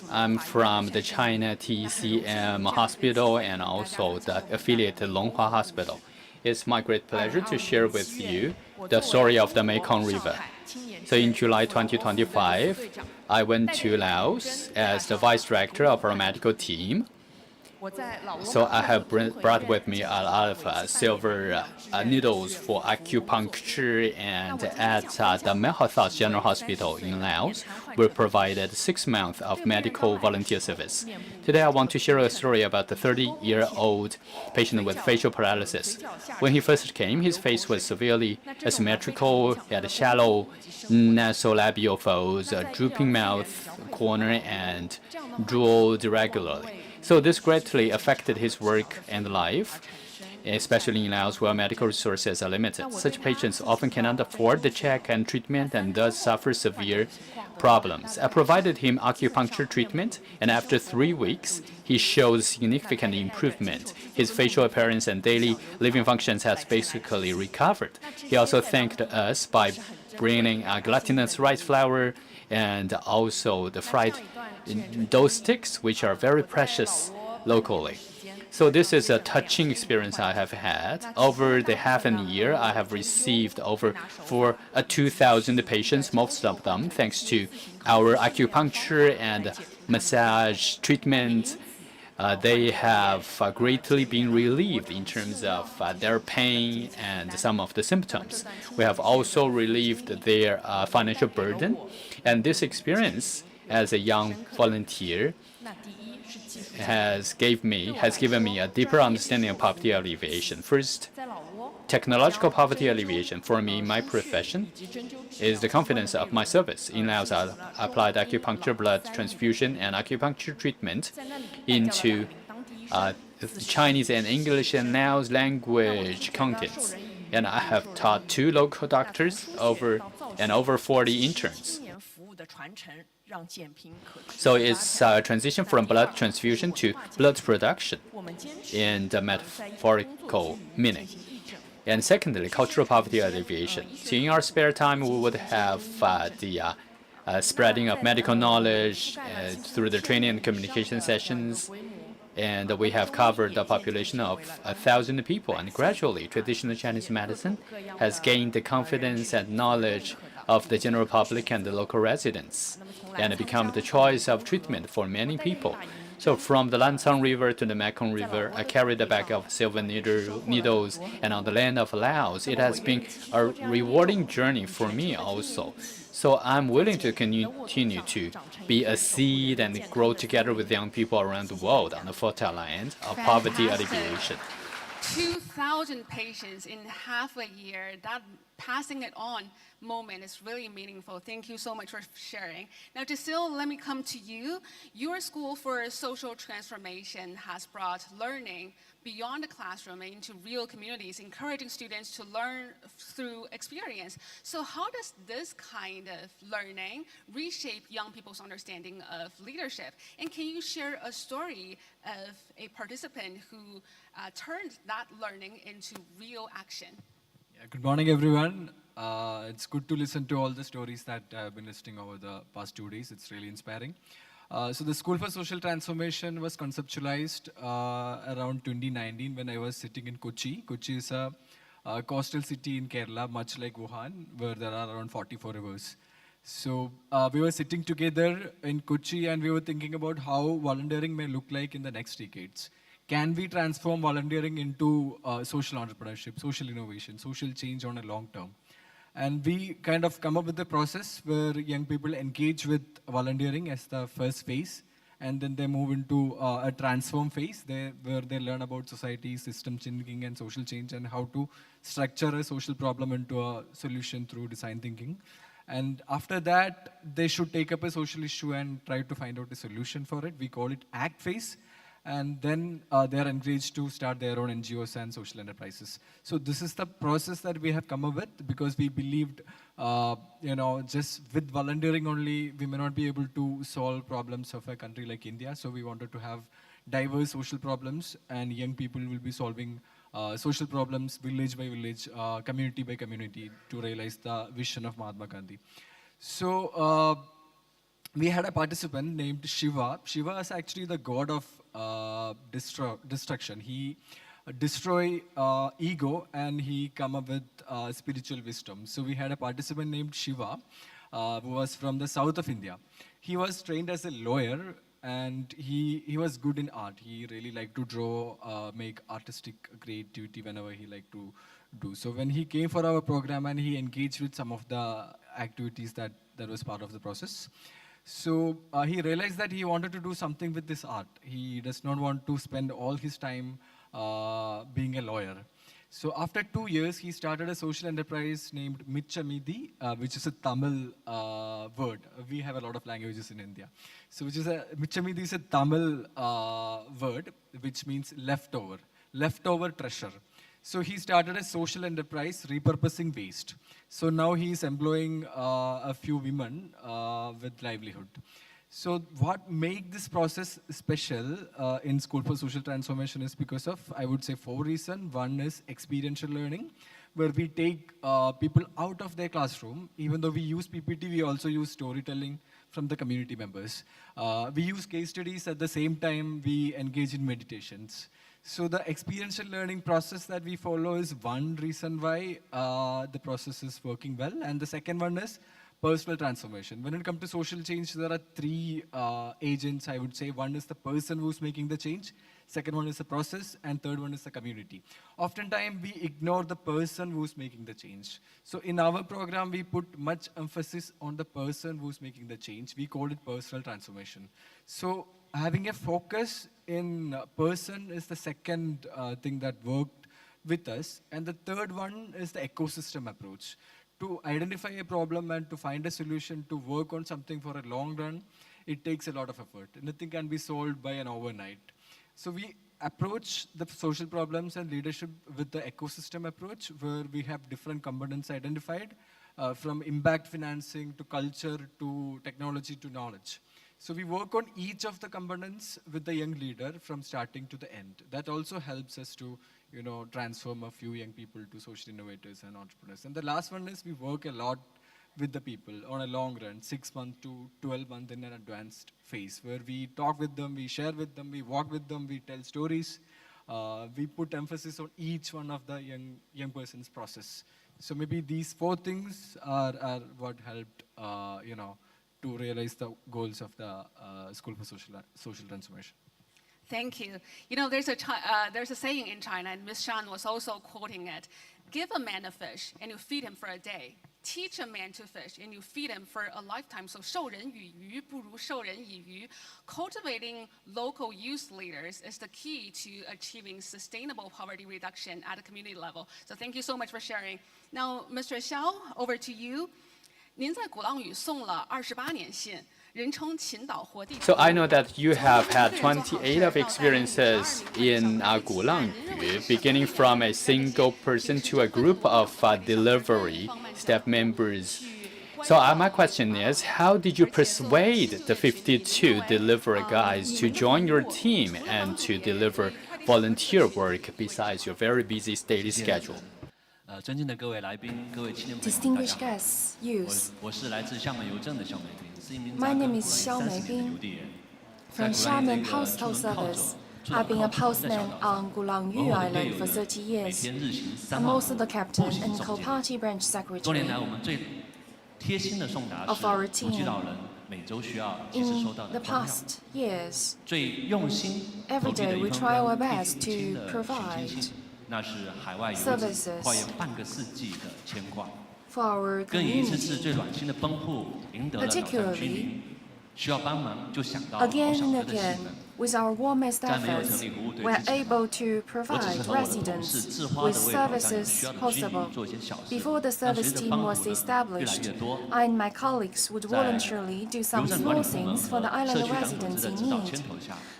I'm from the China TCM Hospital and also the affiliate Longhua Hospital. It's my great pleasure to share with you the story of the Mekong River. So in July 2025, I went to Laos as the vice director of our medical team. So I have brought with me a lot of silver needles for acupuncture, and at the Mehothas General Hospital in Laos, we provided 6 months of medical volunteer service. Today I want to share a story about the 30-year-old patient with facial paralysis. When he first came, his face was severely asymmetrical. He had shallow nasolabial folds, a drooping mouth corner, and drooled irregularly. So this greatly affected his work and life, especially in Laos where medical resources are limited. Such patients often cannot afford the check and treatment and thus suffer severe problems. I provided him acupuncture treatment, and after 3 weeks, he showed significant improvement. His facial appearance and daily living functions has basically recovered. He also thanked us by bringing a glutinous rice flour and also the fried dough sticks, which are very precious locally. So this is a touching experience I have had. Over the half a year, I have received over 2,000 patients, most of them thanks to our acupuncture and massage treatment. They have greatly been relieved in terms of their pain and some of the symptoms. We have also relieved their financial burden. And this experience as a young volunteer has given me a deeper understanding of poverty alleviation. First, technological poverty alleviation. For me, my profession is the confidence of my service. In Laos, I applied acupuncture, blood transfusion, and acupuncture treatment into Chinese and English and Laos language contents. And I have taught 2 local doctors and over 40 interns. So it's a transition from blood transfusion to blood production in the metaphorical meaning. And secondly, cultural poverty alleviation. So in our spare time, we would have the spreading of medical knowledge through the training and communication sessions. And we have covered the population of 1,000 people. And gradually, traditional Chinese medicine has gained the confidence and knowledge of the general public and the local residents, and become the choice of treatment for many people. So from the Lancang River to the Mekong River, I carried a bag of silver needles, and on the land of Laos, it has been a rewarding journey for me also. So I'm willing to continue to be a seed and grow together with young people around the world on the fertile land of poverty alleviation. 2,000 patients in half a year, that passing it on moment is really meaningful. Thank you so much for sharing. Now, Cecile, let me come to you. Your School for Social Transformation has brought learning beyond the classroom and into real communities, encouraging students to learn through experience. So how does this kind of learning reshape young people's understanding of leadership? And can you share a story of a participant who turned that learning into real action? Yeah, good morning, everyone. It's good to listen to all the stories that I've been listening over the past 2 days. It's really inspiring. So the School for Social Transformation was conceptualized around 2019 when I was sitting in Kochi. Kochi is a coastal city in Kerala, much like Wuhan, where there are around 44 rivers. So we were sitting together in Kochi and we were thinking about how volunteering may look like in the next decades. Can we transform volunteering into social entrepreneurship, social innovation, social change on a long term? And we kind of come up with a process where young people engage with volunteering as the first phase, and then they move into a transform phase where they learn about society, system thinking, and social change, and how to structure a social problem into a solution through design thinking. And after that, they should take up a social issue and try to find out a solution for it. We call it ACT phase. And then they are encouraged to start their own NGOs and social enterprises. So this is the process that we have come up with, because we believed, just with volunteering only, we may not be able to solve problems of a country like India. So we wanted to have diverse social problems, and young people will be solving social problems village by village, community by community, to realize the vision of Mahatma Gandhi. So we had a participant named Shiva. Shiva is actually the god of destruction. He destroy ego, and he come up with spiritual wisdom. So we had a participant named Shiva, who was from the south of India. He was trained as a lawyer, and he was good in art. He really liked to draw, make artistic creativity whenever he liked to do. So when he came for our program and he engaged with some of the activities that was part of the process, so he realized that he wanted to do something with this art. He does not want to spend all his time being a lawyer. So after 2 years, he started a social enterprise named Michamidi, which is a Tamil word. We have a lot of languages in India. So Michamidi is a Tamil word, which means leftover treasure. So he started a social enterprise repurposing waste. So now he is employing a few women with livelihood. So what makes this process special in School for Social Transformation is because of, I would say, 4 reasons. One is experiential learning, where we take people out of their classroom. Even though we use PPT, we also use storytelling from the community members. We use case studies. At the same time, we engage in meditations. So the experiential learning process that we follow is one reason why the process is working well. And the second one is personal transformation. When it comes to social change, there are three agents, I would say. One is the person who's making the change, second one is the process, and third one is the community. Oftentimes, we ignore the person who's making the change. So in our program, we put much emphasis on the person who's making the change. We call it personal transformation. So having a focus in person is the second thing that worked with us. And the third one is the ecosystem approach. To identify a problem and to find a solution to work on something for a long run, it takes a lot of effort. Nothing can be solved by an overnight. So we approach the social problems and leadership with the ecosystem approach, where we have different components identified, from impact financing to culture to technology to knowledge. So we work on each of the components with the young leader from starting to the end. That also helps us to transform a few young people to social innovators and entrepreneurs. And the last one is we work a lot with the people on a long run, 6 months to 12 months in an advanced phase, where we talk with them, we share with them, we walk with them, we tell stories. We put emphasis on each one of the young person's process. So maybe these 4 things are what helped, to realize the goals of the School for Social Transformation. Thank you. There's a saying in China, and Ms. Shan was also quoting it. Give a man a fish, and you feed him for a day. Teach a man to fish, and you feed him for a lifetime. So 授人以渔不如授人以渔. Cultivating local youth leaders is the key to achieving sustainable poverty reduction at a community level. So thank you so much for sharing. Now, Mr. Xiao, over to you. 您在鼓浪屿送了28年信。 So I know that you have had 28 of experiences in Gulang Yu, beginning from a single person to a group of delivery staff members. So my question is, how did you persuade the 52 delivery guys to join your team and to deliver volunteer work besides your very busy daily schedule? Distinguished guests, youth. My name is Xiao Meibing from Xiamen Postal Service. I've been a postman on Gulang Yu Island for 30 years. I'm also the captain and co-party branch secretary of our team. In the past years, every day we try our best to provide services for our community, particularly again and again. With our warmest efforts, we are able to provide residents with services possible. Before the service team was established, I and my colleagues would voluntarily do some small things for the island residents in need.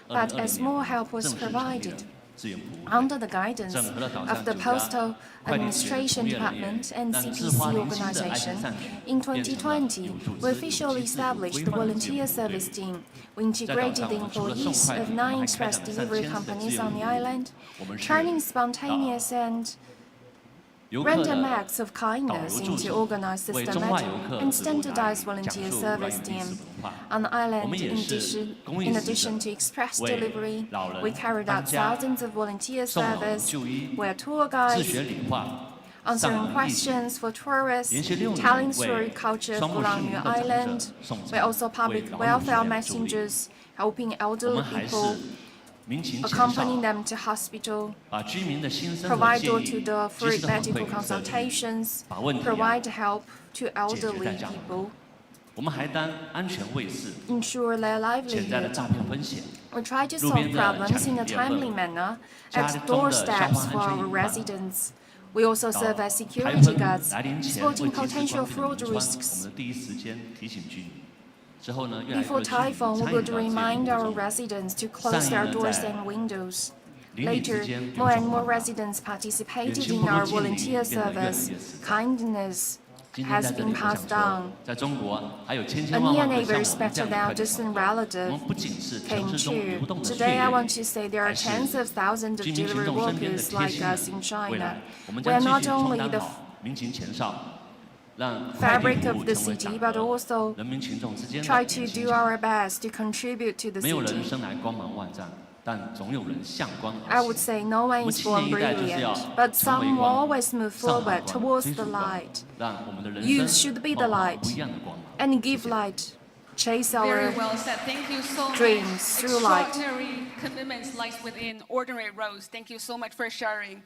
But as more help was provided, under the guidance of the Postal Administration Department and CPC organization, in 2020, we officially established the volunteer service team. We integrated the employees of 9 express delivery companies on the island, turning spontaneous and random acts of kindness into organized, systematic, and standardized volunteer service team. On the island, in addition to express delivery, we carried out thousands of volunteer service, where tour guides, answering questions for tourists, telling story culture of Gulang Yu Island. We're also public welfare messengers, helping elderly people, accompanying them to hospital, provide door-to-door free medical consultations, provide help to elderly people, ensure their livelihood. We try to solve problems in a timely manner at doorsteps for our residents. We also serve as security guards, spotting potential fraud risks. Before typhoon, we would remind our residents to close their doors and windows. Later, more and more residents participated in our volunteer service. Kindness has been passed on. A near neighbor is better than a distant relative came true. Today, I want to say there are tens of thousands of delivery workers like us in China. We are not only the fabric of the city, but also try to do our best to contribute to the city. 但总有人向光而 I 行。 would say no one 我们 is 青年 born 一代就是要 brilliant, but 成为 some 光， always move 散发 forward 光， towards 追 the 逐光， light. 让我们的人 You 生 should be the 冒 light 不一样的光芒。 and give light. Chase Very our well said. Thank you so much. dreams through light. Extraordinary commitments lies within ordinary roads. Thank you so much for sharing,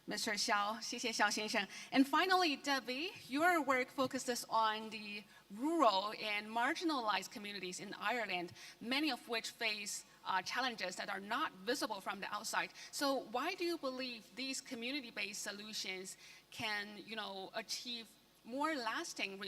Mr. Xiao. 谢谢xiao先生. And finally, Debbie, your work focuses on the rural and marginalized communities in Ireland, many of which face challenges that are not visible from the outside. So why do you believe these community-based solutions can, achieve more lasting